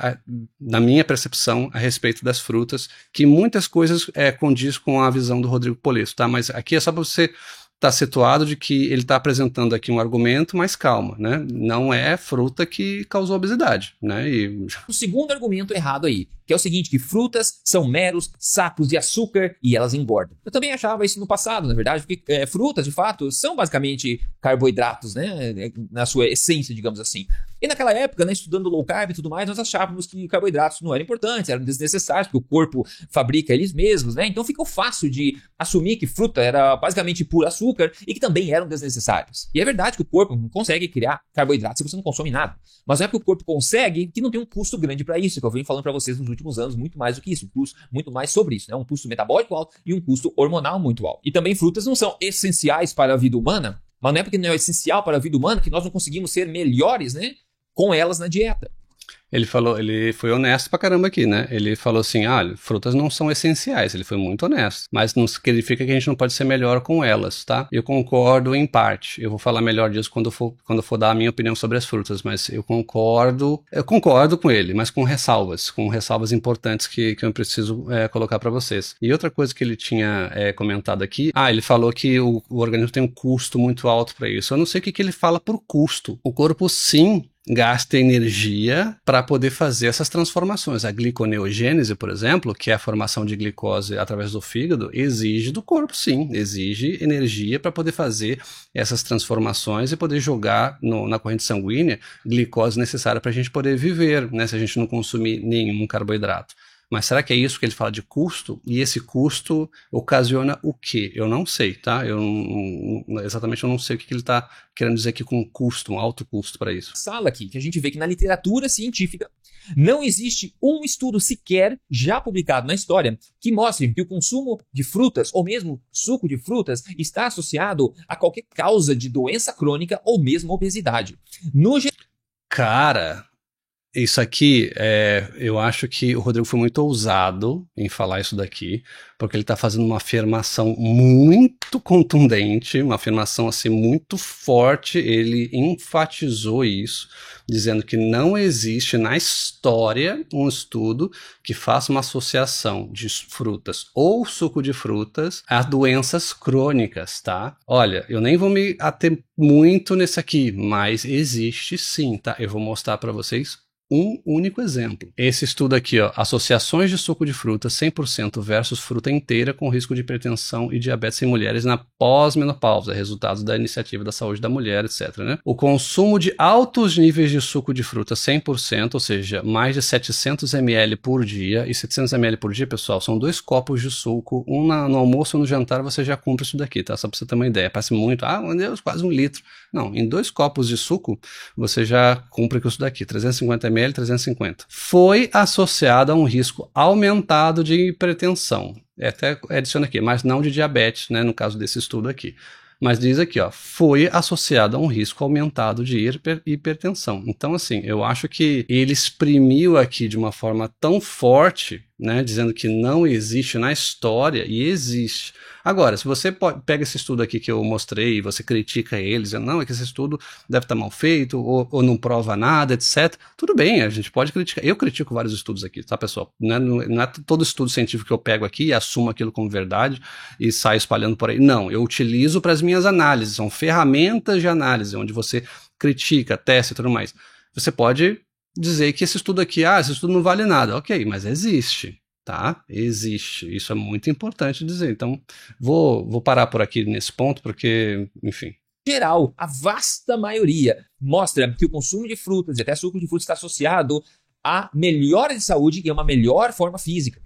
da minha percepção a respeito das frutas, que muitas coisas condiz com a visão do Rodrigo Polesso, tá? Mas aqui é só para você estar situado de que ele está apresentando aqui um argumento, mas calma, né? Não é fruta que causou obesidade, né? E... O segundo argumento errado aí, que é o seguinte, que frutas são meros sacos de açúcar e elas engordam. Eu também achava isso no passado, na verdade, porque frutas, de fato, são basicamente carboidratos, né? Na sua essência, digamos assim. E naquela época, né, estudando low carb e tudo mais, nós achávamos que carboidratos não eram importantes, eram desnecessários, porque o corpo fabrica eles mesmos, né? Então ficou fácil de assumir que fruta era basicamente puro açúcar e que também eram desnecessários. E é verdade que o corpo não consegue criar carboidratos se você não consome nada. Mas não é que o corpo consegue, que não tem um custo grande para isso, que eu venho falando para vocês nos últimos anos, muito mais do que isso, um custo muito mais sobre isso, né? Um custo metabólico alto e um custo hormonal muito alto. E também frutas não são essenciais para a vida humana, mas não é porque não é essencial para a vida humana que nós não conseguimos ser melhores, né, com elas na dieta. Ele foi honesto pra caramba aqui, né? Ele falou assim, frutas não são essenciais, ele foi muito honesto, mas não significa que a gente não pode ser melhor com elas, tá? Eu concordo em parte, eu vou falar melhor disso quando for dar a minha opinião sobre as frutas, mas eu concordo com ele, mas com ressalvas importantes que eu preciso colocar pra vocês. E outra coisa que ele tinha comentado aqui, ele falou que o organismo tem um custo muito alto pra isso. Eu não sei o que ele fala por custo. O corpo sim gasta energia para poder fazer essas transformações. A gliconeogênese, por exemplo, que é a formação de glicose através do fígado, exige do corpo, sim, exige energia para poder fazer essas transformações e poder jogar na corrente sanguínea glicose necessária para a gente poder viver, né, se a gente não consumir nenhum carboidrato. Mas será que é isso que ele fala de custo? E esse custo ocasiona o quê? Eu não sei, tá? Exatamente eu não sei o que ele está querendo dizer aqui com custo, um alto custo para isso. Sala aqui, que a gente vê que na literatura científica não existe um estudo sequer já publicado na história que mostre que o consumo de frutas ou mesmo suco de frutas está associado a qualquer causa de doença crônica ou mesmo obesidade. Cara... Isso aqui, eu acho que o Rodrigo foi muito ousado em falar isso daqui, porque ele está fazendo uma afirmação muito contundente, uma afirmação assim muito forte. Ele enfatizou isso, dizendo que não existe na história um estudo que faça uma associação de frutas ou suco de frutas a doenças crônicas, tá? Olha, eu nem vou me ater muito nesse aqui, mas existe sim, tá? Eu vou mostrar para vocês um único exemplo. Esse estudo aqui, ó, associações de suco de fruta 100% versus fruta inteira com risco de hipertensão e diabetes em mulheres na pós-menopausa, resultados da iniciativa da saúde da mulher, etc, né? O consumo de altos níveis de suco de fruta 100%, ou seja, mais de 700 ml por dia, e 700 ml por dia, pessoal, são 2 copos de suco, no almoço ou no jantar você já cumpre isso daqui, tá? Só pra você ter uma ideia, parece muito, meu Deus, quase 1 litro. Não, em 2 copos de suco, você já cumpre com isso daqui, 350 ml, 350. Foi associado a um risco aumentado de hipertensão. Até adiciona aqui, mas não de diabetes, né, no caso desse estudo aqui. Mas diz aqui, ó, foi associado a um risco aumentado de hipertensão. Então, assim, eu acho que ele exprimiu aqui de uma forma tão forte, né, dizendo que não existe na história, e existe. Agora, se você pega esse estudo aqui que eu mostrei e você critica ele, dizendo, não, é que esse estudo deve estar mal feito, ou não prova nada, etc. Tudo bem, a gente pode criticar. Eu critico vários estudos aqui, tá, pessoal? Não é todo estudo científico que eu pego aqui e assumo aquilo como verdade e saio espalhando por aí. Não, eu utilizo para as minhas análises, são ferramentas de análise, onde você critica, testa e tudo mais. Você pode dizer que esse estudo aqui, esse estudo não vale nada. Ok, mas existe, tá? Existe. Isso é muito importante dizer. Então, vou parar por aqui nesse ponto, porque, enfim. Em geral, a vasta maioria mostra que o consumo de frutas e até suco de frutas está associado a melhora de saúde e a uma melhor forma física.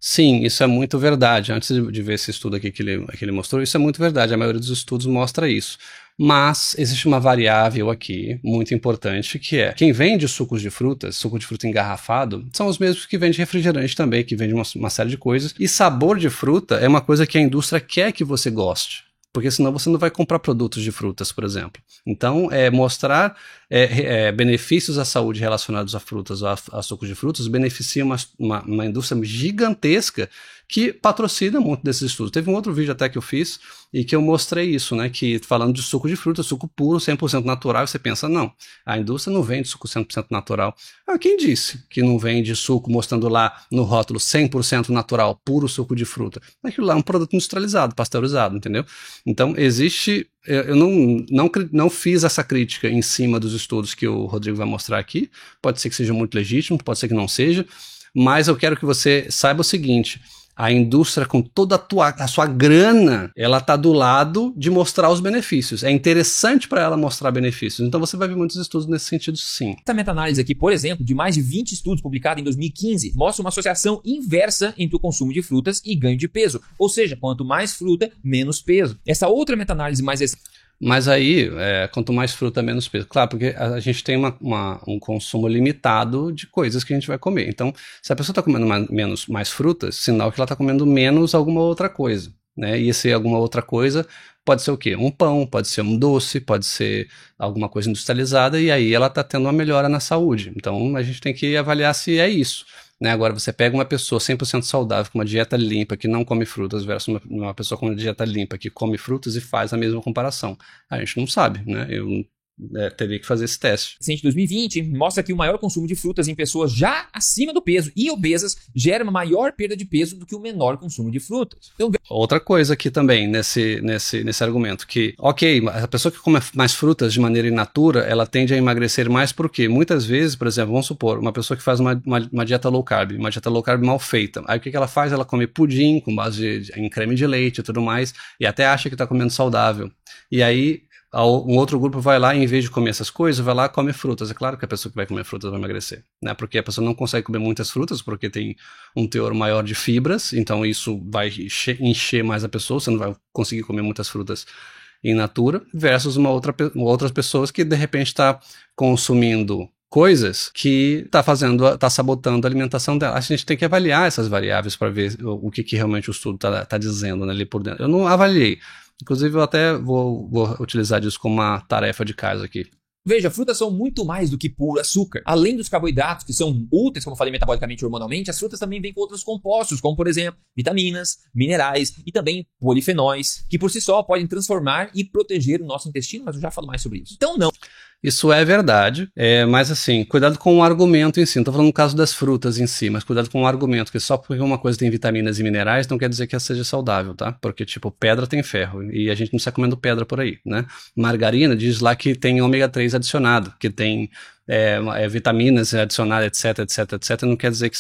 Sim, isso é muito verdade. Antes de ver esse estudo aqui que ele mostrou, isso é muito verdade. A maioria dos estudos mostra isso. Mas existe uma variável aqui muito importante, que é quem vende sucos de frutas, suco de fruta engarrafado, são os mesmos que vendem refrigerante também, que vendem uma série de coisas. E sabor de fruta é uma coisa que a indústria quer que você goste. Porque senão você não vai comprar produtos de frutas, por exemplo. Então, mostrar benefícios à saúde relacionados a frutas ou a sucos de frutas beneficia uma indústria gigantesca que patrocina muito desses estudos. Teve um outro vídeo até que eu fiz e que eu mostrei isso, né, que falando de suco de fruta, suco puro, 100% natural, você pensa, não, a indústria não vende suco 100% natural. Quem disse que não vende suco mostrando lá no rótulo 100% natural, puro suco de fruta? Aquilo lá é um produto industrializado, pasteurizado, entendeu? Então, eu não fiz essa crítica em cima dos estudos que o Rodrigo vai mostrar aqui, pode ser que seja muito legítimo, pode ser que não seja, mas eu quero que você saiba o seguinte: a indústria, com toda a sua grana, ela está do lado de mostrar os benefícios. É interessante para ela mostrar benefícios. Então você vai ver muitos estudos nesse sentido, sim. Essa meta-análise aqui, por exemplo, de mais de 20 estudos publicados em 2015, mostra uma associação inversa entre o consumo de frutas e ganho de peso. Ou seja, quanto mais fruta, menos peso. Essa outra meta-análise mais recente. Mas aí, quanto mais fruta, menos peso. Claro, porque a gente tem um consumo limitado de coisas que a gente vai comer. Então, se a pessoa está comendo mais frutas, sinal que ela está comendo menos alguma outra coisa, né? E se alguma outra coisa pode ser o quê? Um pão, pode ser um doce, pode ser alguma coisa industrializada, e aí ela está tendo uma melhora na saúde. Então, a gente tem que avaliar se é isso. Né? Agora, você pega uma pessoa 100% saudável, com uma dieta limpa, que não come frutas, versus uma pessoa com uma dieta limpa, que come frutas e faz a mesma comparação. A gente não sabe, né? Eu teria que fazer esse teste. Recente 2020 mostra que o maior consumo de frutas em pessoas já acima do peso e obesas gera uma maior perda de peso do que o menor consumo de frutas. Então, outra coisa aqui também nesse argumento, que, ok, a pessoa que come mais frutas de maneira in natura, ela tende a emagrecer mais porque muitas vezes, por exemplo, vamos supor, uma pessoa que faz uma dieta low carb, uma dieta low carb mal feita, aí o que ela faz? Ela come pudim com base em creme de leite e tudo mais, e até acha que está comendo saudável. E aí um outro grupo vai lá e, em vez de comer essas coisas, vai lá e come frutas. É claro que a pessoa que vai comer frutas vai emagrecer, né? Porque a pessoa não consegue comer muitas frutas porque tem um teor maior de fibras, então isso vai encher mais a pessoa, você não vai conseguir comer muitas frutas in natura, versus outras pessoas que de repente está consumindo coisas que tá sabotando a alimentação dela. A gente tem que avaliar essas variáveis para ver o que realmente o estudo tá dizendo, né, ali por dentro. Eu não avaliei. Inclusive, eu até vou utilizar isso como uma tarefa de casa aqui. Veja, frutas são muito mais do que puro açúcar. Além dos carboidratos, que são úteis, como eu falei, metabolicamente e hormonalmente, as frutas também vêm com outros compostos, como, por exemplo, vitaminas, minerais e também polifenóis, que por si só podem transformar e proteger o nosso intestino, mas eu já falo mais sobre isso. Então, não. Isso é verdade, mas assim, cuidado com o argumento em si. Não estou falando no caso das frutas em si, mas cuidado com o argumento, que só porque uma coisa tem vitaminas e minerais não quer dizer que ela seja saudável, tá? Porque, tipo, pedra tem ferro, e a gente não sai comendo pedra por aí, né? Margarina diz lá que tem ômega 3 adicionado, que tem vitaminas adicionadas, etc, etc, etc, não quer dizer que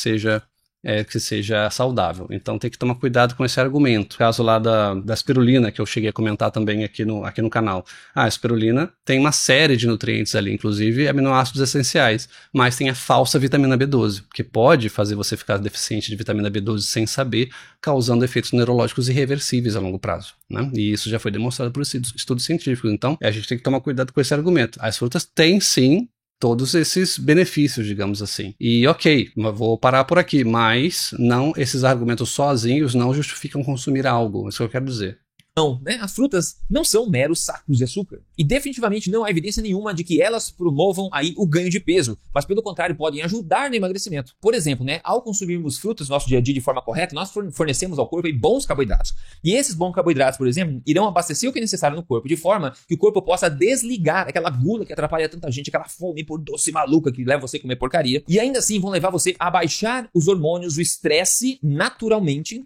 seja saudável. Então tem que tomar cuidado com esse argumento. O caso lá da espirulina, que eu cheguei a comentar também aqui no canal. A espirulina tem uma série de nutrientes ali, inclusive aminoácidos essenciais, mas tem a falsa vitamina B12, que pode fazer você ficar deficiente de vitamina B12 sem saber, causando efeitos neurológicos irreversíveis a longo prazo, né? E isso já foi demonstrado por estudos científicos. Então a gente tem que tomar cuidado com esse argumento. As frutas têm sim todos esses benefícios, digamos assim. E ok, vou parar por aqui, mas não, esses argumentos sozinhos não justificam consumir algo, é isso que eu quero dizer. Não, né? As frutas não são meros sacos de açúcar. E definitivamente não há evidência nenhuma de que elas promovam aí o ganho de peso, mas pelo contrário podem ajudar no emagrecimento. Por exemplo, né, ao consumirmos frutas no nosso dia a dia de forma correta, nós fornecemos ao corpo aí bons carboidratos. E esses bons carboidratos, por exemplo, irão abastecer o que é necessário no corpo, de forma que o corpo possa desligar aquela gula que atrapalha tanta gente, aquela fome por doce maluca que leva você a comer porcaria. E ainda assim vão levar você a baixar os hormônios, o estresse naturalmente.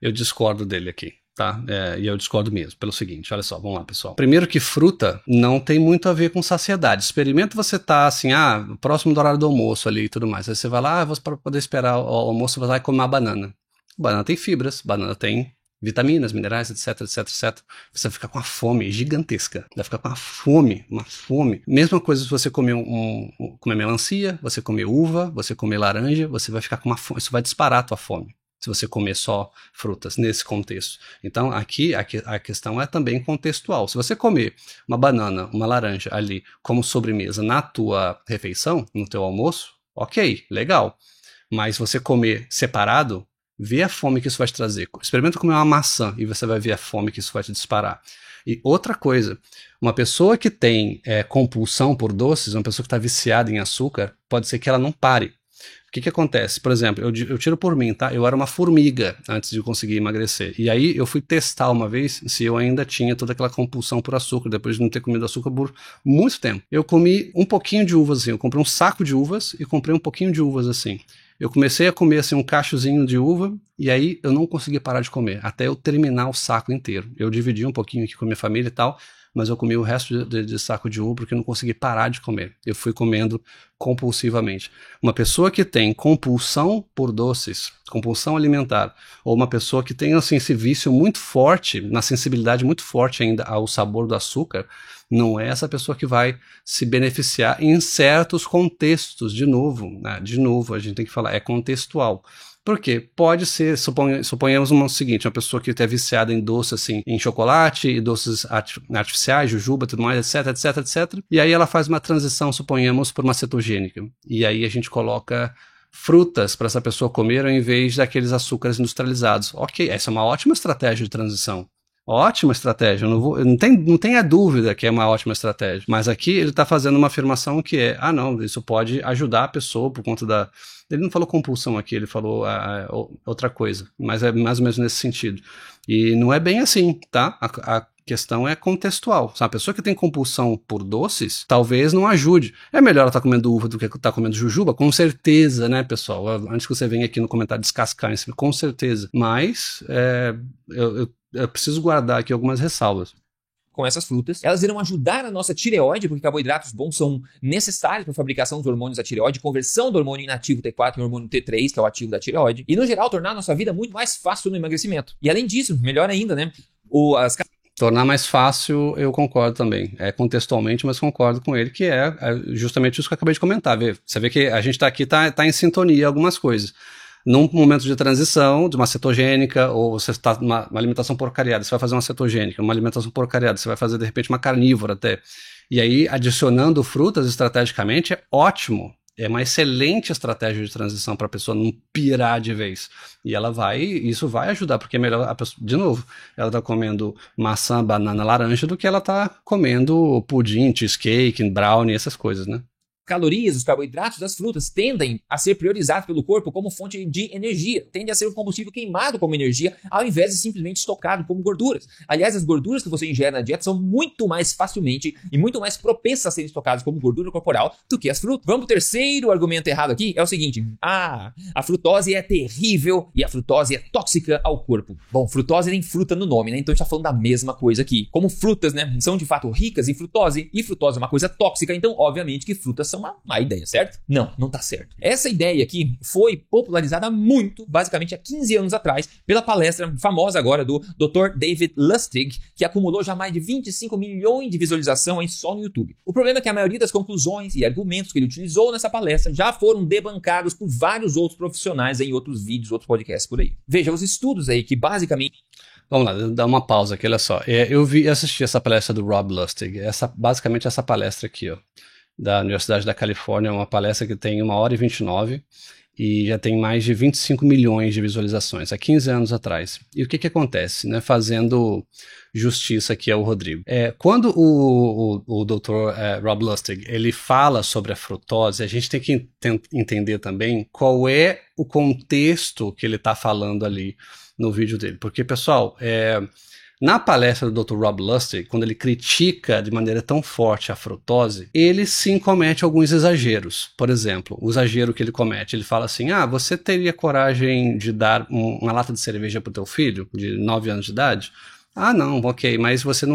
Eu discordo dele aqui. Tá? E eu discordo mesmo, pelo seguinte, olha só, vamos lá, pessoal. Primeiro que fruta não tem muito a ver com saciedade. Experimenta você tá assim, próximo do horário do almoço ali e tudo mais. Aí você vai lá, para poder esperar o almoço, você vai lá e comer uma banana. Banana tem fibras, banana tem vitaminas, minerais, etc, etc, etc. Você vai ficar com uma fome gigantesca. Vai ficar com uma fome. Mesma coisa se você comer comer melancia, você comer uva, você comer laranja, você vai ficar com uma fome. Isso vai disparar a tua fome, se você comer só frutas nesse contexto. Então, aqui a questão é também contextual. Se você comer uma banana, uma laranja ali como sobremesa na tua refeição, no teu almoço, ok, legal. Mas você comer separado, vê a fome que isso vai te trazer. Experimenta comer uma maçã e você vai ver a fome que isso vai te disparar. E outra coisa, uma pessoa que tem compulsão por doces, uma pessoa que está viciada em açúcar, pode ser que ela não pare. que acontece? Por exemplo, eu tiro por mim, tá? Eu era uma formiga antes de conseguir emagrecer. E aí eu fui testar uma vez se eu ainda tinha toda aquela compulsão por açúcar, depois de não ter comido açúcar por muito tempo. Eu comi um pouquinho de uvas, assim. Eu comprei um saco de uvas e comprei um pouquinho de uvas, assim. Eu comecei a comer, assim, um cachozinho de uva e aí eu não conseguia parar de comer, até eu terminar o saco inteiro. Eu dividi um pouquinho aqui com a minha família e tal, mas eu comi o resto de saco de uva porque eu não consegui parar de comer. Eu fui comendo compulsivamente. Uma pessoa que tem compulsão por doces, compulsão alimentar, ou uma pessoa que tem, assim, esse vício muito forte, na sensibilidade muito forte ainda ao sabor do açúcar, não é essa pessoa que vai se beneficiar em certos contextos. De novo, né? De novo, a gente tem que falar, é contextual. Por quê? Pode ser, suponhamos o seguinte, uma pessoa que é viciada em doce, assim, em chocolate e doces artificiais, jujuba, tudo mais, etc, etc, etc. E aí ela faz uma transição, suponhamos, por uma cetogênica. E aí a gente coloca frutas para essa pessoa comer ao invés daqueles açúcares industrializados. Ok, essa é uma ótima estratégia de transição. Ótima estratégia, não tenha dúvida que é uma ótima estratégia. Mas aqui ele está fazendo uma afirmação que é, não, isso pode ajudar a pessoa por conta da... Ele não falou compulsão aqui, ele falou outra coisa, mas é mais ou menos nesse sentido. E não é bem assim, tá? A questão é contextual. Sabe? A pessoa que tem compulsão por doces, talvez não ajude. É melhor ela estar comendo uva do que estar comendo jujuba? Com certeza, né, pessoal? Antes que você venha aqui no comentário descascar em cima, com certeza. Mas eu preciso guardar aqui algumas ressalvas. Com essas frutas, elas irão ajudar a nossa tireoide, porque carboidratos bons são necessários para a fabricação dos hormônios da tireoide, conversão do hormônio inativo T4 em hormônio T3, que é o ativo da tireoide, e no geral tornar a nossa vida muito mais fácil no emagrecimento. E além disso, melhor ainda, né? Tornar mais fácil, eu concordo também. Contextualmente, mas concordo com ele, que é justamente isso que eu acabei de comentar. Você vê que a gente está aqui, tá em sintonia algumas coisas. Num momento de transição, de uma cetogênica, ou você está numa alimentação porcariada, você vai fazer uma cetogênica, uma alimentação porcariada, você vai fazer, de repente, uma carnívora até. E aí, adicionando frutas estrategicamente, é ótimo. É uma excelente estratégia de transição para a pessoa não pirar de vez. E isso vai ajudar, porque é melhor a pessoa, de novo, ela está comendo maçã, banana, laranja do que ela está comendo pudim, cheesecake, brownie, essas coisas, né? Calorias, os carboidratos das frutas tendem a ser priorizados pelo corpo como fonte de energia, tende a ser um combustível queimado como energia, ao invés de simplesmente estocado como gorduras. Aliás, as gorduras que você ingere na dieta são muito mais facilmente e muito mais propensas a serem estocadas como gordura corporal do que as frutas. Vamos para o terceiro argumento errado aqui, é o seguinte, a frutose é terrível e a frutose é tóxica ao corpo. Bom, frutose tem fruta no nome, né? Então a gente está falando da mesma coisa aqui. Como frutas, né, são de fato ricas em frutose, e frutose é uma coisa tóxica, então obviamente que frutas uma má ideia, certo? Não tá certo. Essa ideia aqui foi popularizada muito, basicamente há 15 anos atrás, pela palestra famosa agora do Dr. David Lustig, que acumulou já mais de 25 milhões de visualizações só no YouTube. O problema é que a maioria das conclusões e argumentos que ele utilizou nessa palestra já foram debancados por vários outros profissionais em outros vídeos, outros podcasts por aí. Veja, os estudos aí que basicamente... Vamos lá, dá uma pausa aqui, olha só. Eu assisti essa palestra do Rob Lustig, basicamente essa palestra aqui, ó, da Universidade da Califórnia, é uma palestra que tem 1h29 e já tem mais de 25 milhões de visualizações, há 15 anos atrás. E o que acontece, né, fazendo justiça aqui ao Rodrigo? Quando o Dr. Rob Lustig, ele fala sobre a frutose, a gente tem que entender também qual é o contexto que ele está falando ali no vídeo dele. Porque, pessoal, na palestra do Dr. Rob Lustig, quando ele critica de maneira tão forte a frutose, ele sim comete alguns exageros. Por exemplo, o exagero que ele comete, ele fala assim, você teria coragem de dar uma lata de cerveja para o teu filho, de 9 anos de idade? Não, ok, mas você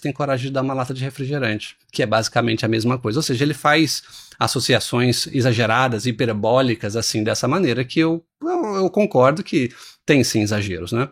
tem coragem de dar uma lata de refrigerante, que é basicamente a mesma coisa. Ou seja, ele faz associações exageradas, hiperbólicas, assim, dessa maneira, que eu concordo que tem sim exageros, né?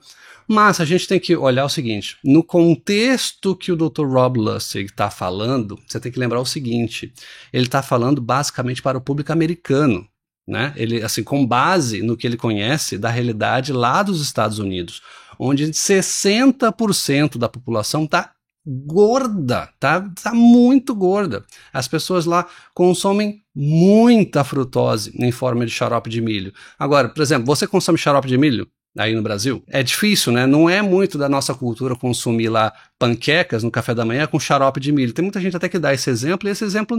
Mas a gente tem que olhar o seguinte, no contexto que o Dr. Rob Lustig está falando, você tem que lembrar o seguinte, ele está falando basicamente para o público americano, né? Ele, assim, com base no que ele conhece da realidade lá dos Estados Unidos, onde 60% da população está gorda, tá muito gorda. As pessoas lá consomem muita frutose em forma de xarope de milho. Agora, por exemplo, você consome xarope de milho? aí no Brasil? É difícil, né? Não é muito da nossa cultura consumir lá panquecas no café da manhã com xarope de milho. Tem muita gente até que dá esse exemplo, e esse exemplo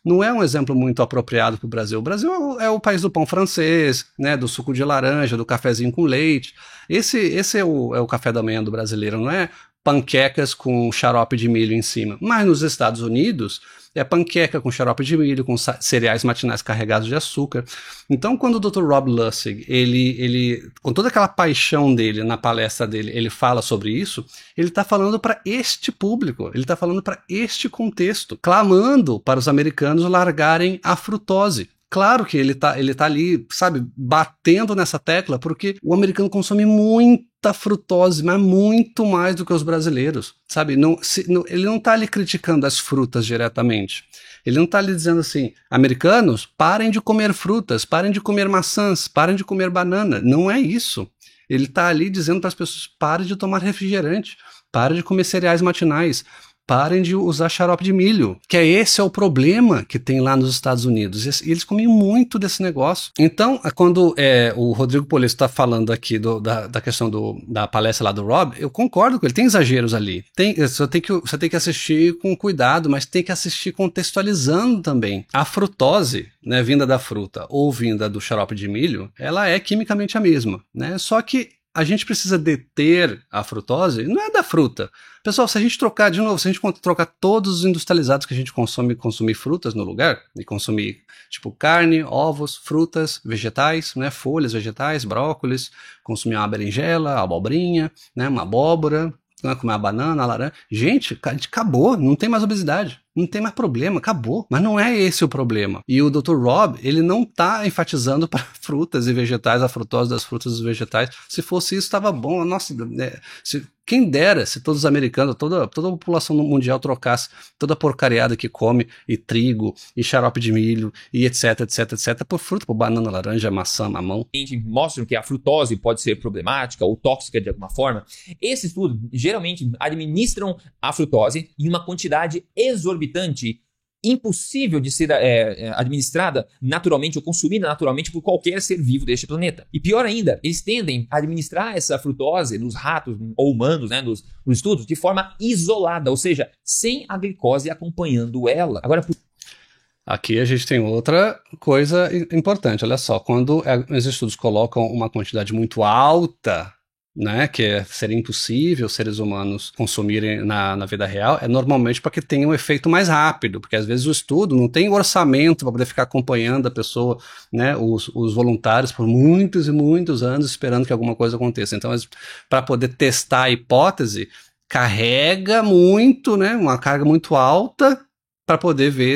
não é um exemplo muito apropriado para o Brasil. O Brasil é o país do pão francês, né? Do suco de laranja, do cafezinho com leite. Esse é o café da manhã do brasileiro, não é panquecas com xarope de milho em cima. Mas nos Estados Unidos é panqueca com xarope de milho, com cereais matinais carregados de açúcar. Então, quando o Dr. Rob Lustig, ele com toda aquela paixão dele na palestra dele, ele fala sobre isso, ele está falando para este público, ele está falando para este contexto, clamando para os americanos largarem a frutose. Claro que ele tá ali, sabe, batendo nessa tecla, porque o americano consome muita frutose, mas muito mais do que os brasileiros, sabe? Ele não tá ali criticando as frutas diretamente. Ele não tá ali dizendo assim, americanos, parem de comer frutas, parem de comer maçãs, parem de comer banana. Não é isso. Ele tá ali dizendo para as pessoas, parem de tomar refrigerante, parem de comer cereais matinais, parem de usar xarope de milho, que esse é o problema que tem lá nos Estados Unidos. E eles comiam muito desse negócio. Então, quando o Rodrigo Polesso está falando aqui da questão da palestra lá do Rob, eu concordo com ele, tem exageros ali. Você tem que assistir com cuidado, mas tem que assistir contextualizando também. A frutose, né, vinda da fruta ou vinda do xarope de milho, ela é quimicamente a mesma, né? Só que a gente precisa deter a frutose, não é da fruta. Pessoal, se a gente trocar, de novo, se a gente trocar todos os industrializados que a gente consumir frutas no lugar, e consumir, tipo, carne, ovos, frutas, vegetais, né, folhas vegetais, brócolis, consumir uma berinjela, uma abobrinha, né, uma abóbora, né, comer uma banana, uma laranja. Gente, acabou, não tem mais obesidade. Não tem mais problema, acabou. Mas não é esse o problema. E o Dr. Rob, ele não está enfatizando para frutas e vegetais, a frutose das frutas e dos vegetais. Se fosse isso, estava bom. Nossa, quem dera se todos os americanos, toda a população mundial trocasse toda a porcariada que come, e trigo, e xarope de milho, e etc, etc, etc, por fruta, por banana, laranja, maçã, mamão. Mostram que a frutose pode ser problemática ou tóxica de alguma forma. Esse estudo geralmente administram a frutose em uma quantidade exorbitante, impossível de ser administrada naturalmente ou consumida naturalmente por qualquer ser vivo deste planeta. E pior ainda, eles tendem a administrar essa frutose nos ratos ou humanos, né, nos estudos, de forma isolada, ou seja, sem a glicose acompanhando ela. Agora, aqui a gente tem outra coisa importante, olha só, quando os estudos colocam uma quantidade muito alta, né, que seria impossível seres humanos consumirem na vida real, é normalmente para que tenha um efeito mais rápido, porque às vezes o estudo não tem orçamento para poder ficar acompanhando a pessoa, né, os voluntários por muitos e muitos anos esperando que alguma coisa aconteça. Então, para poder testar a hipótese, carrega muito, né, uma carga muito alta, para poder ver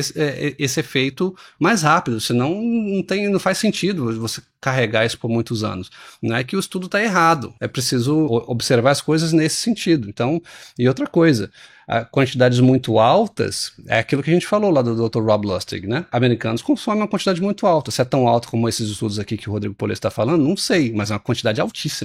esse efeito mais rápido, senão não faz sentido você carregar isso por muitos anos. Não é que o estudo está errado, é preciso observar as coisas nesse sentido. Então, e outra coisa, quantidades muito altas, é aquilo que a gente falou lá do Dr. Rob Lustig, né? Americanos consomem uma quantidade muito alta. Se é tão alto como esses estudos aqui que o Rodrigo Polesso está falando, não sei, mas é uma quantidade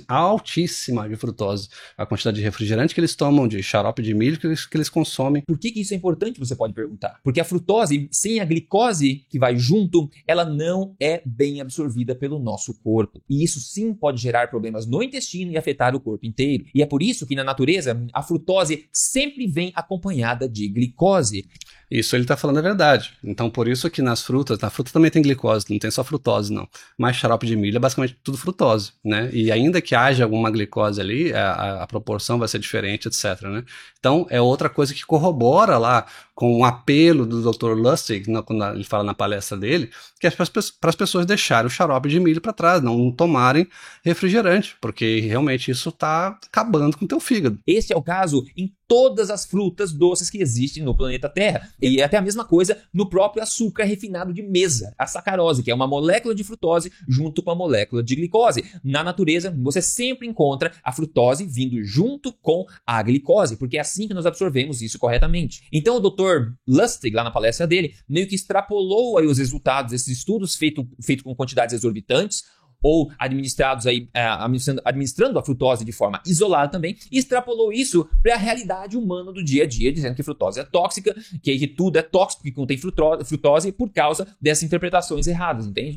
altíssima de frutose. A quantidade de refrigerante que eles tomam, de xarope de milho que eles consomem. Por que isso é importante, você pode perguntar? Porque a frutose, sem a glicose que vai junto, ela não é bem absorvida pelo nosso corpo. E isso sim pode gerar problemas no intestino e afetar o corpo inteiro. E é por isso que na natureza, a frutose sempre vem acompanhada de glicose. Isso ele está falando a verdade. Então, por isso que nas frutas, na fruta também tem glicose, não tem só frutose, não. Mas xarope de milho é basicamente tudo frutose, né? E ainda que haja alguma glicose ali, a proporção vai ser diferente, etc, né? Então, é outra coisa que corrobora lá com o apelo do Dr. Lustig, quando ele fala na palestra dele, que é para as pessoas deixarem o xarope de milho para trás, não tomarem refrigerante, porque realmente isso está acabando com o teu fígado. Esse é o caso em todas as frutas doces que existem no planeta Terra. E é até a mesma coisa no próprio açúcar refinado de mesa, a sacarose, que é uma molécula de frutose junto com a molécula de glicose. Na natureza, você sempre encontra a frutose vindo junto com a glicose, porque é assim que nós absorvemos isso corretamente. Então o Dr. Lustig, lá na palestra dele, meio que extrapolou aí os resultados desses estudos feitos com quantidades exorbitantes, ou administrando a frutose de forma isolada também, e extrapolou isso para a realidade humana do dia a dia, dizendo que frutose é tóxica, que tudo é tóxico, que contém frutose por causa dessas interpretações erradas, entende?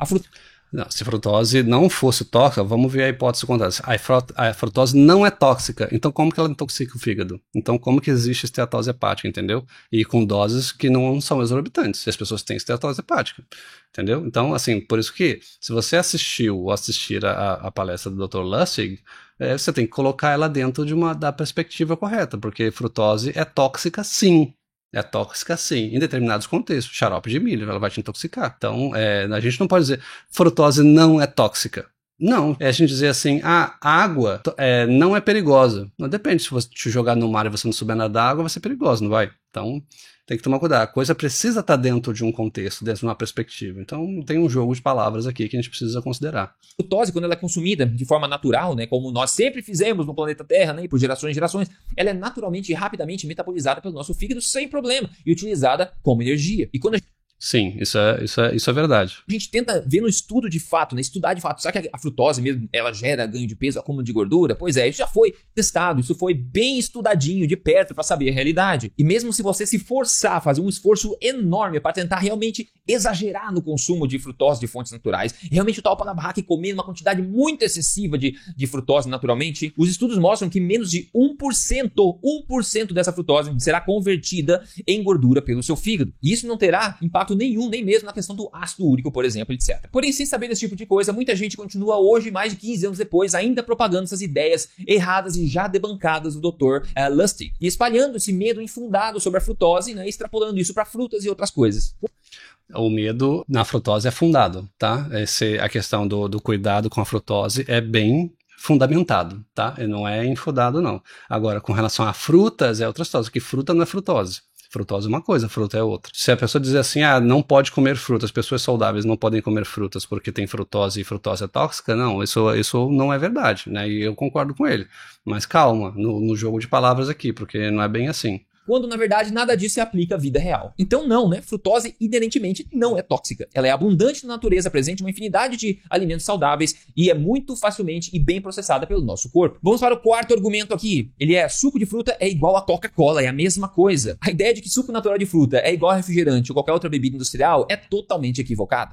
Não, se frutose não fosse tóxica, vamos ver a hipótese contrária. A frutose não é tóxica, então como que ela intoxica o fígado? Então como que existe esteatose hepática, entendeu? E com doses que não são exorbitantes, e as pessoas têm esteatose hepática, entendeu? Então, assim, por isso que, se você assistiu ou assistir a palestra do Dr. Lustig, você tem que colocar ela dentro da perspectiva correta, porque frutose é tóxica sim. É tóxica sim, em determinados contextos. Xarope de milho, ela vai te intoxicar. Então, a gente não pode dizer frutose não é tóxica. Não, é a gente dizer assim, a água não é perigosa. Não depende, se você te jogar no mar e você não souber nadar, a água vai ser perigosa, não vai? Então, tem que tomar cuidado. A coisa precisa estar dentro de um contexto, dentro de uma perspectiva. Então, tem um jogo de palavras aqui que a gente precisa considerar. A frutose, quando ela é consumida de forma natural, né, como nós sempre fizemos no planeta Terra, né, e por gerações e gerações, ela é naturalmente e rapidamente metabolizada pelo nosso fígado sem problema e utilizada como energia. E quando a gente Sim, isso é verdade. A gente tenta ver no estudo de fato, né? Estudar de fato. Será que a frutose mesmo, ela gera ganho de peso, acúmulo de gordura? Pois é, isso já foi testado, isso foi bem estudadinho de perto para saber a realidade. E mesmo se você se forçar a fazer um esforço enorme para tentar realmente exagerar no consumo de frutose de fontes naturais, realmente o tal para na barraca e comer uma quantidade muito excessiva de frutose naturalmente, os estudos mostram que menos de 1% dessa frutose será convertida em gordura pelo seu fígado. E isso não terá impacto nenhum, nem mesmo na questão do ácido úrico, por exemplo, etc. Porém, sem saber desse tipo de coisa, muita gente continua hoje, mais de 15 anos depois, ainda propagando essas ideias erradas e já debancadas do Dr. Lustig, e espalhando esse medo infundado sobre a frutose, né, extrapolando isso para frutas e outras coisas. O medo na frutose é fundado, tá? A questão do cuidado com a frutose é bem fundamentado, tá? Não é infundado, não. Agora, com relação a frutas, é outra história, porque fruta não é frutose. Frutose é uma coisa, fruta é outra. Se a pessoa dizer assim, não pode comer frutas, pessoas saudáveis não podem comer frutas porque tem frutose e frutose é tóxica, não, isso não é verdade, né? E eu concordo com ele. Mas calma, no jogo de palavras aqui, porque não é bem assim. Quando, na verdade, nada disso se aplica à vida real. Então, não, né? Frutose, inerentemente, não é tóxica. Ela é abundante na natureza, presente em uma infinidade de alimentos saudáveis e é muito facilmente e bem processada pelo nosso corpo. Vamos para o quarto argumento aqui. Ele é: suco de fruta é igual a Coca-Cola, é a mesma coisa. A ideia de que suco natural de fruta é igual a refrigerante ou qualquer outra bebida industrial é totalmente equivocada.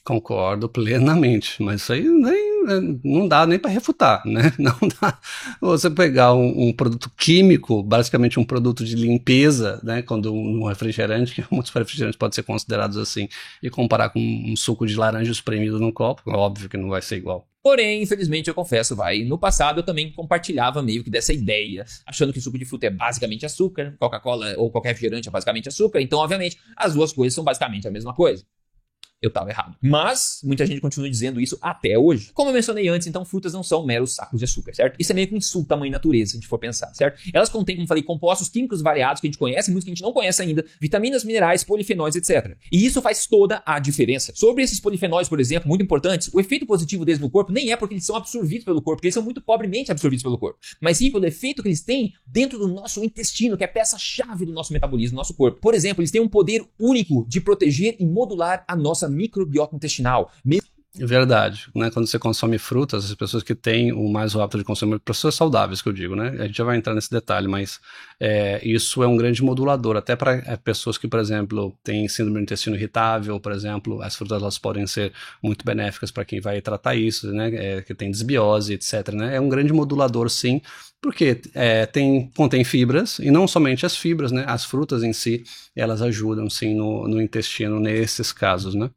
Concordo plenamente, mas isso aí não dá nem para refutar, né? Não dá você pegar um produto químico, basicamente um produto de limpeza, né? Quando um refrigerante, que muitos refrigerantes podem ser considerados assim, e comparar com um suco de laranja espremido num copo, óbvio que não vai ser igual. Porém, infelizmente, eu confesso, no passado eu também compartilhava meio que dessa ideia, achando que suco de fruta é basicamente açúcar, Coca-Cola ou qualquer refrigerante é basicamente açúcar, então, obviamente, as duas coisas são basicamente a mesma coisa. Eu estava errado. Mas muita gente continua dizendo isso até hoje. Como eu mencionei antes, então frutas não são meros sacos de açúcar, certo? Isso é meio que um insulto à mãe natureza, se a gente for pensar, certo? Elas contêm, como falei, compostos químicos variados que a gente conhece, muitos que a gente não conhece ainda, vitaminas, minerais, polifenóis, etc. E isso faz toda a diferença. Sobre esses polifenóis, por exemplo, muito importantes, o efeito positivo deles no corpo nem é porque eles são absorvidos pelo corpo, porque eles são muito pobremente absorvidos pelo corpo, mas sim pelo efeito que eles têm dentro do nosso intestino, que é a peça-chave do nosso metabolismo, do nosso corpo. Por exemplo, eles têm um poder único de proteger e modular a nossa microbiota intestinal. É verdade, né? Quando você consome frutas, as pessoas que têm o mais hábito de consumir, pessoas saudáveis que eu digo, né? A gente já vai entrar nesse detalhe, mas isso é um grande modulador, até para pessoas que, por exemplo, têm síndrome do intestino irritável, por exemplo, as frutas elas podem ser muito benéficas para quem vai tratar isso, né? Que tem desbiose, etc, né? É um grande modulador, sim, porque contém fibras, e não somente as fibras, né? As frutas em si, elas ajudam, sim, no intestino nesses casos, né?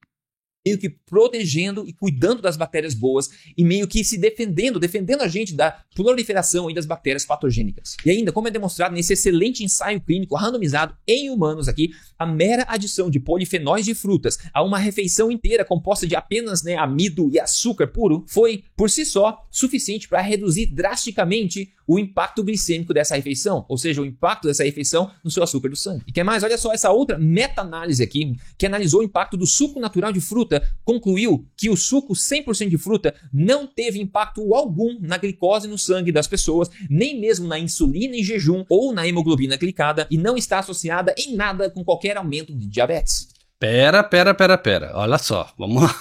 Meio que protegendo e cuidando das bactérias boas e meio que se defendendo a gente da proliferação aí das bactérias patogênicas. E ainda, como é demonstrado nesse excelente ensaio clínico randomizado em humanos aqui, a mera adição de polifenóis de frutas a uma refeição inteira composta de apenas amido e açúcar puro foi, por si só, suficiente para reduzir drasticamente o impacto glicêmico dessa refeição, ou seja, o impacto dessa refeição no seu açúcar do sangue. E quer mais? Olha só essa outra meta-análise aqui, que analisou o impacto do suco natural de fruta, concluiu que o suco 100% de fruta não teve impacto algum na glicose no sangue das pessoas, nem mesmo na insulina em jejum ou na hemoglobina glicada, e não está associada em nada com qualquer aumento de diabetes. Pera, olha só, vamos lá.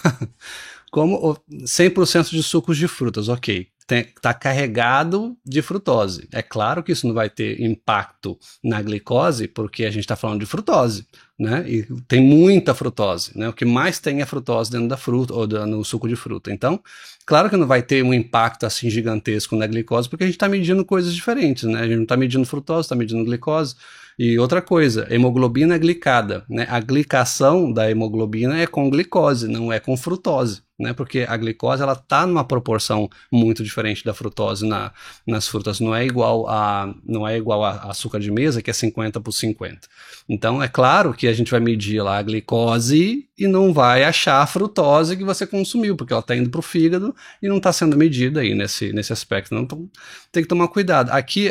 Como 100% de sucos de frutas, ok. está carregado de frutose. É claro que isso não vai ter impacto na glicose, porque a gente está falando de frutose, né? E tem muita frutose, né? O que mais tem é frutose dentro da fruta ou no suco de fruta. Então, claro que não vai ter um impacto assim gigantesco na glicose, porque a gente está medindo coisas diferentes, né? A gente não está medindo frutose, está medindo glicose. E outra coisa, hemoglobina glicada, né? A glicação da hemoglobina é com glicose, não é com frutose, né? Porque a glicose ela está numa proporção muito diferente da frutose nas frutas, não é igual a açúcar de mesa, que é 50/50. Então é claro que a gente vai medir lá a glicose e não vai achar a frutose que você consumiu, porque ela está indo para o fígado e não está sendo medida aí nesse aspecto. Então tem que tomar cuidado. Aqui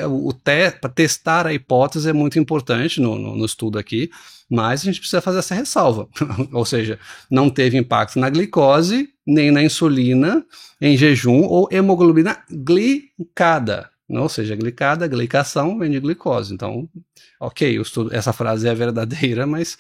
para testar a hipótese é muito importante no estudo aqui, mas a gente precisa fazer essa ressalva. Ou seja, não teve impacto na glicose, nem na insulina em jejum ou hemoglobina glicada. Ou seja, glicada, glicação vem de glicose. Então, ok, essa frase é verdadeira, mas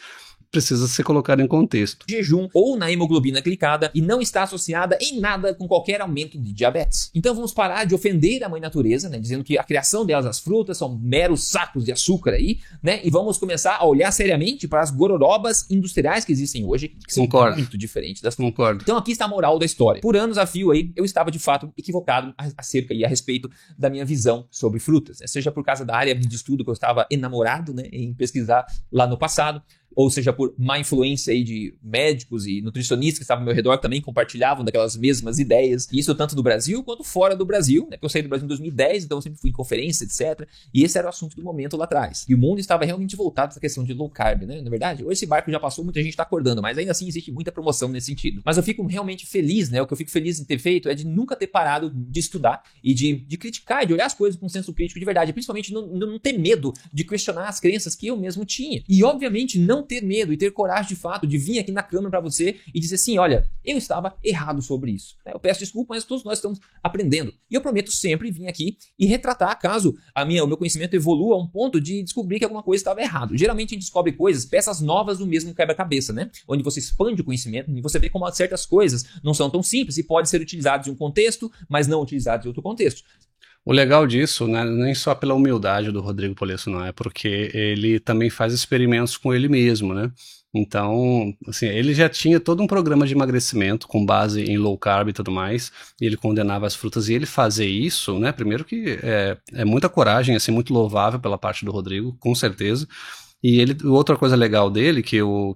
precisa ser colocada em contexto. Jejum ou na hemoglobina glicada e não está associada em nada com qualquer aumento de diabetes. Então vamos parar de ofender a mãe natureza, né, dizendo que a criação delas, as frutas, são meros sacos de açúcar aí, né, e vamos começar a olhar seriamente para as gororobas industriais que existem hoje, que são muito diferentes das frutas. Concordo. Então aqui está a moral da história. Por anos a fio aí, eu estava de fato equivocado acerca e a respeito da minha visão sobre frutas, né, seja por causa da área de estudo que eu estava enamorado, né, em pesquisar lá no passado, ou seja, por má influência aí de médicos e nutricionistas que estavam ao meu redor, que também compartilhavam daquelas mesmas ideias. E isso tanto no Brasil quanto fora do Brasil, né? Porque eu saí do Brasil em 2010, então eu sempre fui em conferência, etc. E esse era o assunto do momento lá atrás. E o mundo estava realmente voltado para essa questão de low carb, né? Na verdade, hoje esse barco já passou, muita gente está acordando, mas ainda assim existe muita promoção nesse sentido. Mas eu fico realmente feliz, né? O que eu fico feliz em ter feito é de nunca ter parado de estudar e de criticar, de olhar as coisas com um senso crítico de verdade. Principalmente não ter medo de questionar as crenças que eu mesmo tinha. E, obviamente, não ter medo e ter coragem de fato de vir aqui na câmera para você e dizer assim, olha, eu estava errado sobre isso. Eu peço desculpa, mas todos nós estamos aprendendo. E eu prometo sempre vir aqui e retratar caso o meu conhecimento evolua a um ponto de descobrir que alguma coisa estava errado. Geralmente a gente descobre coisas, peças novas do mesmo quebra-cabeça, né? Onde você expande o conhecimento e você vê como certas coisas não são tão simples e podem ser utilizadas em um contexto, mas não utilizadas em outro contexto. O legal disso, né, nem só pela humildade do Rodrigo Polesso, não, é porque ele também faz experimentos com ele mesmo, né? Então, assim, ele já tinha todo um programa de emagrecimento com base em low carb e tudo mais, e ele condenava as frutas, e ele fazer isso, né, primeiro que é muita coragem, assim, muito louvável pela parte do Rodrigo, com certeza. E outra coisa legal dele, que eu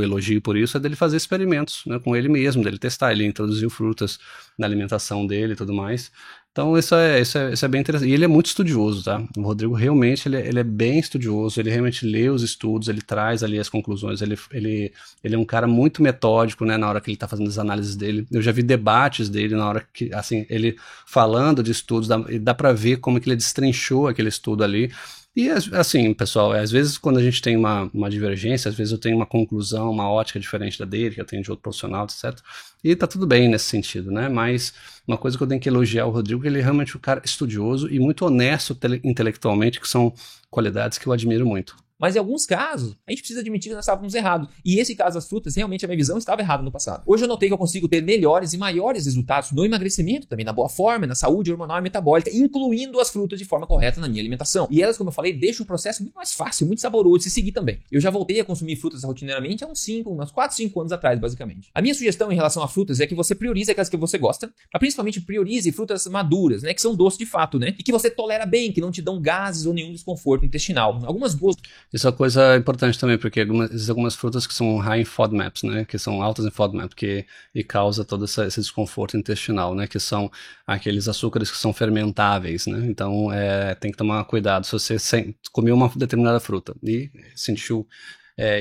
elogio por isso, é dele fazer experimentos, né, com ele mesmo, dele testar, ele introduziu frutas na alimentação dele e tudo mais. Então isso é bem interessante. E ele é muito estudioso, tá? O Rodrigo realmente ele é bem estudioso, ele realmente lê os estudos, ele traz ali as conclusões, ele é um cara muito metódico, né, na hora que ele está fazendo as análises dele. Eu já vi debates dele na hora que, assim, ele falando de estudos, dá para ver como que ele destrinchou aquele estudo ali. E assim, pessoal, às vezes quando a gente tem uma divergência, às vezes eu tenho uma conclusão, uma ótica diferente da dele, que eu tenho de outro profissional, etc. E tá tudo bem nesse sentido, né? Mas uma coisa que eu tenho que elogiar o Rodrigo, que ele é realmente um cara estudioso e muito honesto intelectualmente, que são qualidades que eu admiro muito. Mas em alguns casos, a gente precisa admitir que nós estávamos errados. E esse caso das frutas, realmente a minha visão estava errada no passado. Hoje eu notei que eu consigo ter melhores e maiores resultados no emagrecimento, também na boa forma, na saúde hormonal e metabólica, incluindo as frutas de forma correta na minha alimentação. E elas, como eu falei, deixam o processo muito mais fácil, muito saboroso de se seguir também. Eu já voltei a consumir frutas rotineiramente há uns 4, 5 anos atrás, basicamente. A minha sugestão em relação a frutas é que você priorize aquelas que você gosta, mas principalmente priorize frutas maduras, né, que são doces de fato, né, e que você tolera bem, que não te dão gases ou nenhum desconforto intestinal. Algumas boas... Isso é uma coisa importante também, porque existem algumas frutas que são high in FODMAPs, né, que são altas em FODMAP, e causa todo esse desconforto intestinal, né, que são aqueles açúcares que são fermentáveis, né, então tem que tomar cuidado se você comeu uma determinada fruta e sentiu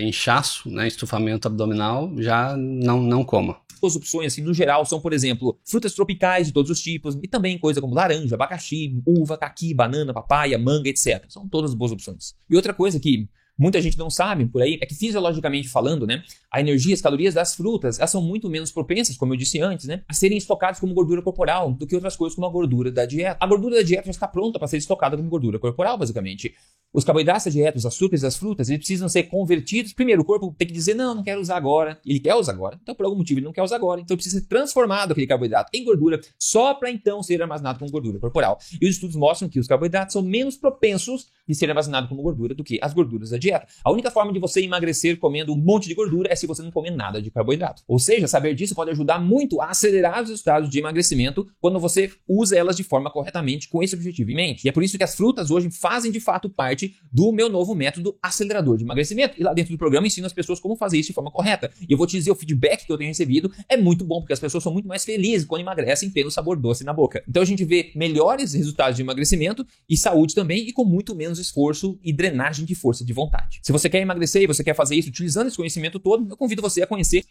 inchaço, né, estufamento abdominal, já não coma. As opções, assim, no geral, são, por exemplo, frutas tropicais de todos os tipos e também coisa como laranja, abacaxi, uva, caqui, banana, papaya, manga, etc. São todas boas opções. E outra coisa que muita gente não sabe por aí, é que fisiologicamente falando, né, a energia, as calorias das frutas, elas são muito menos propensas, como eu disse antes, né, a serem estocadas como gordura corporal do que outras coisas como a gordura da dieta. A gordura da dieta já está pronta para ser estocada como gordura corporal, basicamente. Os carboidratos da dieta, os açúcares das frutas, eles precisam ser convertidos. Primeiro, o corpo tem que dizer, não quero usar agora. Ele quer usar agora. Então, por algum motivo, ele não quer usar agora. Então, precisa ser transformado aquele carboidrato em gordura, só para então ser armazenado como gordura corporal. E os estudos mostram que os carboidratos são menos propensos de ser armazenados como gordura do que as gorduras da dieta. A única forma de você emagrecer comendo um monte de gordura é se você não comer nada de carboidrato. Ou seja, saber disso pode ajudar muito a acelerar os resultados de emagrecimento quando você usa elas de forma corretamente com esse objetivo em mente. E é por isso que as frutas hoje fazem de fato parte do meu novo método acelerador de emagrecimento. E lá dentro do programa eu ensino as pessoas como fazer isso de forma correta. E eu vou te dizer, o feedback que eu tenho recebido é muito bom, porque as pessoas são muito mais felizes quando emagrecem tendo sabor doce na boca. Então a gente vê melhores resultados de emagrecimento e saúde também, e com muito menos esforço e drenagem de força de vontade. Se você quer emagrecer e você quer fazer isso utilizando esse conhecimento todo, eu convido você a conhecer.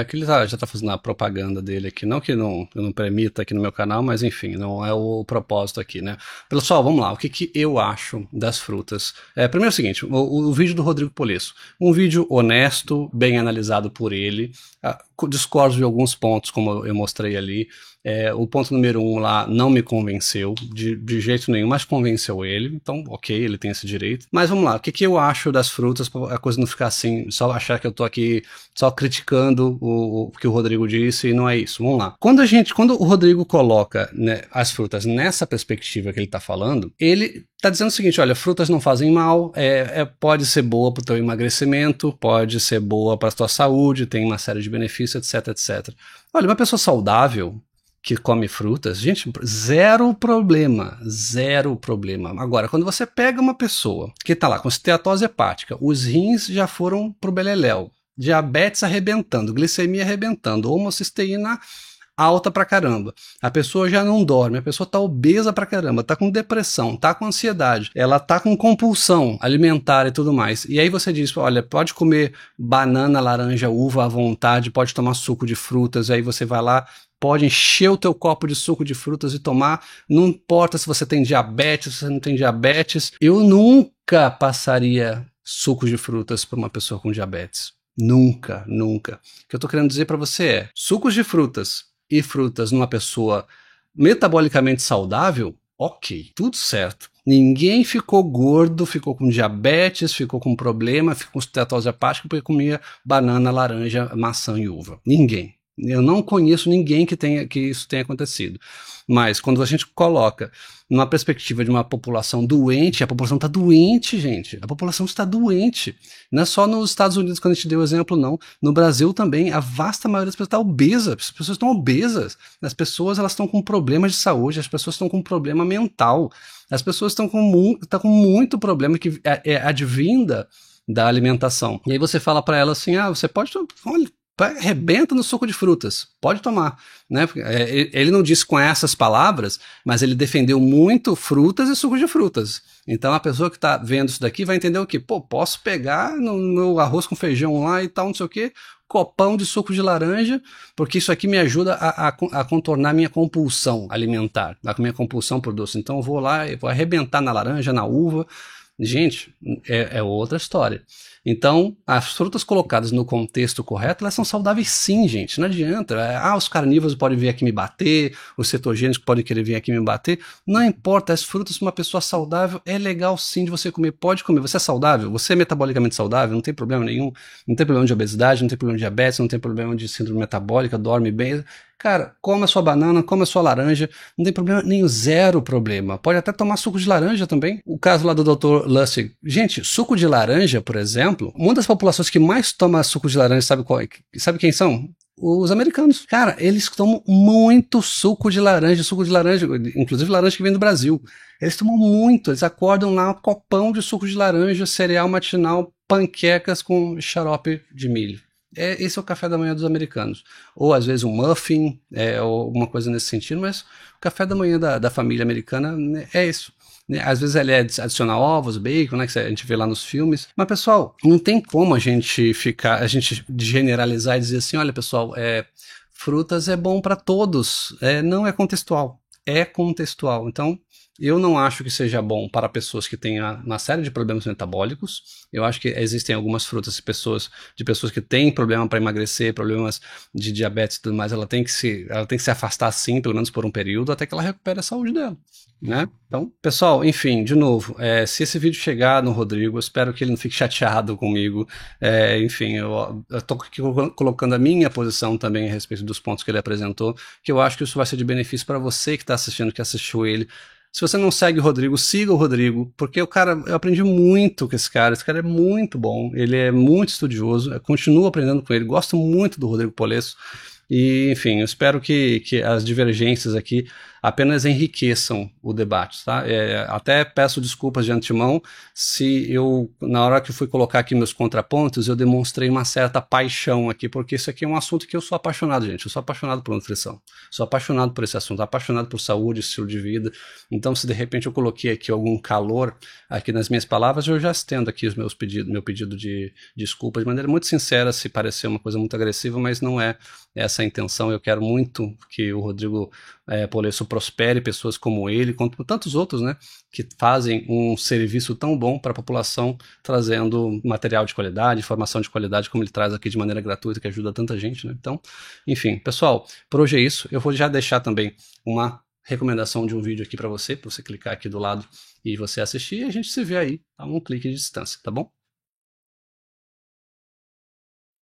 Que ele já tá fazendo a propaganda dele aqui, não que eu não permita aqui no meu canal, mas enfim, não é o propósito aqui, né? Pessoal, vamos lá, o que eu acho das frutas? Primeiro é o seguinte, o vídeo do Rodrigo Polesso, um vídeo honesto, bem analisado por ele, discordo de alguns pontos, como eu mostrei ali. O ponto número 1 lá não me convenceu de jeito nenhum, mas convenceu ele, então ok, ele tem esse direito. Mas vamos lá, o que eu acho das frutas, pra a coisa não ficar assim, só achar que eu tô aqui só criticando o que o Rodrigo disse, e não é isso. Vamos lá. Quando o Rodrigo coloca, né, as frutas nessa perspectiva que ele tá falando, ele tá dizendo o seguinte, olha, frutas não fazem mal, pode ser boa pro teu emagrecimento, pode ser boa pra tua saúde, tem uma série de benefícios, etc, etc. Olha, uma pessoa saudável que come frutas, gente, zero problema. Agora, quando você pega uma pessoa que tá lá com esteatose hepática, os rins já foram pro beleléu, diabetes arrebentando, glicemia arrebentando, homocisteína alta pra caramba, a pessoa já não dorme, a pessoa tá obesa pra caramba, tá com depressão, tá com ansiedade, ela tá com compulsão alimentar e tudo mais, e aí você diz, olha, pode comer banana, laranja, uva à vontade, pode tomar suco de frutas, aí você vai lá, pode encher o teu copo de suco de frutas e tomar, não importa se você tem diabetes, se você não tem diabetes. Eu nunca passaria suco de frutas para uma pessoa com diabetes. Nunca. O que eu tô querendo dizer para você é, sucos de frutas e frutas numa pessoa metabolicamente saudável, ok, tudo certo. Ninguém ficou gordo, ficou com diabetes, ficou com problema, ficou com esteatose hepática porque comia banana, laranja, maçã e uva. Ninguém. Eu não conheço ninguém que isso tenha acontecido. Mas quando a gente coloca numa perspectiva de uma população doente, a população está doente, gente. A população está doente. Não é só nos Estados Unidos, quando a gente deu o exemplo, não. No Brasil também, a vasta maioria das pessoas está obesa. As pessoas estão obesas. As pessoas elas estão com problemas de saúde, as pessoas estão com problema mental. As pessoas estão com muito problema que é advinda da alimentação. E aí você fala para ela assim, você pode... Olha, arrebenta no suco de frutas, pode tomar, né? Ele não disse com essas palavras, mas ele defendeu muito frutas e suco de frutas. Então a pessoa que está vendo isso daqui vai entender o quê? Pô, posso pegar no meu arroz com feijão lá e tal, não sei o quê, copão de suco de laranja, porque isso aqui me ajuda a contornar minha compulsão alimentar, a minha compulsão por doce. Então eu vou lá e vou arrebentar na laranja, na uva. Gente, é outra história. Então, as frutas colocadas no contexto correto, elas são saudáveis sim, gente. Não adianta. Os carnívoros podem vir aqui me bater, os cetogênicos podem querer vir aqui me bater. Não importa, as frutas para uma pessoa saudável é legal sim de você comer. Pode comer. Você é saudável? Você é metabolicamente saudável? Não tem problema nenhum. Não tem problema de obesidade, não tem problema de diabetes, não tem problema de síndrome metabólica, dorme bem. Cara, coma a sua banana, coma a sua laranja, não tem problema nenhum, zero problema. Pode até tomar suco de laranja também. O caso lá do Dr. Lustig. Gente, suco de laranja, por exemplo, uma das populações que mais toma suco de laranja, sabe quem são? Os americanos. Cara, eles tomam muito suco de laranja, inclusive laranja que vem do Brasil. Eles tomam muito, eles acordam lá um copão de suco de laranja, cereal matinal, panquecas com xarope de milho. Esse é o café da manhã dos americanos. Ou às vezes um muffin, ou alguma coisa nesse sentido, mas o café da manhã da família americana é isso. Às vezes ele adiciona ovos, bacon, né, que a gente vê lá nos filmes. Mas, pessoal, não tem como a gente generalizar e dizer assim, olha, pessoal, frutas é bom para todos. Não é contextual. É contextual. Então, Eu não acho que seja bom para pessoas que têm uma série de problemas metabólicos. Eu acho que existem algumas frutas de pessoas que têm problema para emagrecer, problemas de diabetes e tudo mais, ela tem que se afastar sim, pelo menos por um período, até que ela recupere a saúde dela, né? Então, pessoal, enfim, de novo, se esse vídeo chegar no Rodrigo, eu espero que ele não fique chateado comigo. Enfim, eu tô aqui colocando a minha posição também a respeito dos pontos que ele apresentou, que eu acho que isso vai ser de benefício para você que está assistindo, que assistiu ele. Se você não segue o Rodrigo, siga o Rodrigo, porque o cara, eu aprendi muito com esse cara é muito bom, ele é muito estudioso, eu continuo aprendendo com ele, gosto muito do Rodrigo Polesso, e enfim, eu espero que as divergências aqui apenas enriqueçam o debate, tá? Até peço desculpas de antemão se eu, na hora que fui colocar aqui meus contrapontos, eu demonstrei uma certa paixão aqui, porque isso aqui é um assunto que eu sou apaixonado, gente. Eu sou apaixonado por nutrição, sou apaixonado por esse assunto, apaixonado por saúde, estilo de vida. Então, se de repente eu coloquei aqui algum calor aqui nas minhas palavras, eu já estendo aqui meu pedido de desculpas de maneira muito sincera, se parecer uma coisa muito agressiva, mas não é essa a intenção. Eu quero muito que o Rodrigo Polesso prospere, pessoas como ele, como tantos outros, né, que fazem um serviço tão bom para a população, trazendo material de qualidade, informação de qualidade, como ele traz aqui de maneira gratuita, que ajuda tanta gente, né? Então, enfim, pessoal, por hoje é isso. Eu vou já deixar também uma recomendação de um vídeo aqui para você clicar aqui do lado e você assistir, e a gente se vê aí a um clique de distância, tá bom?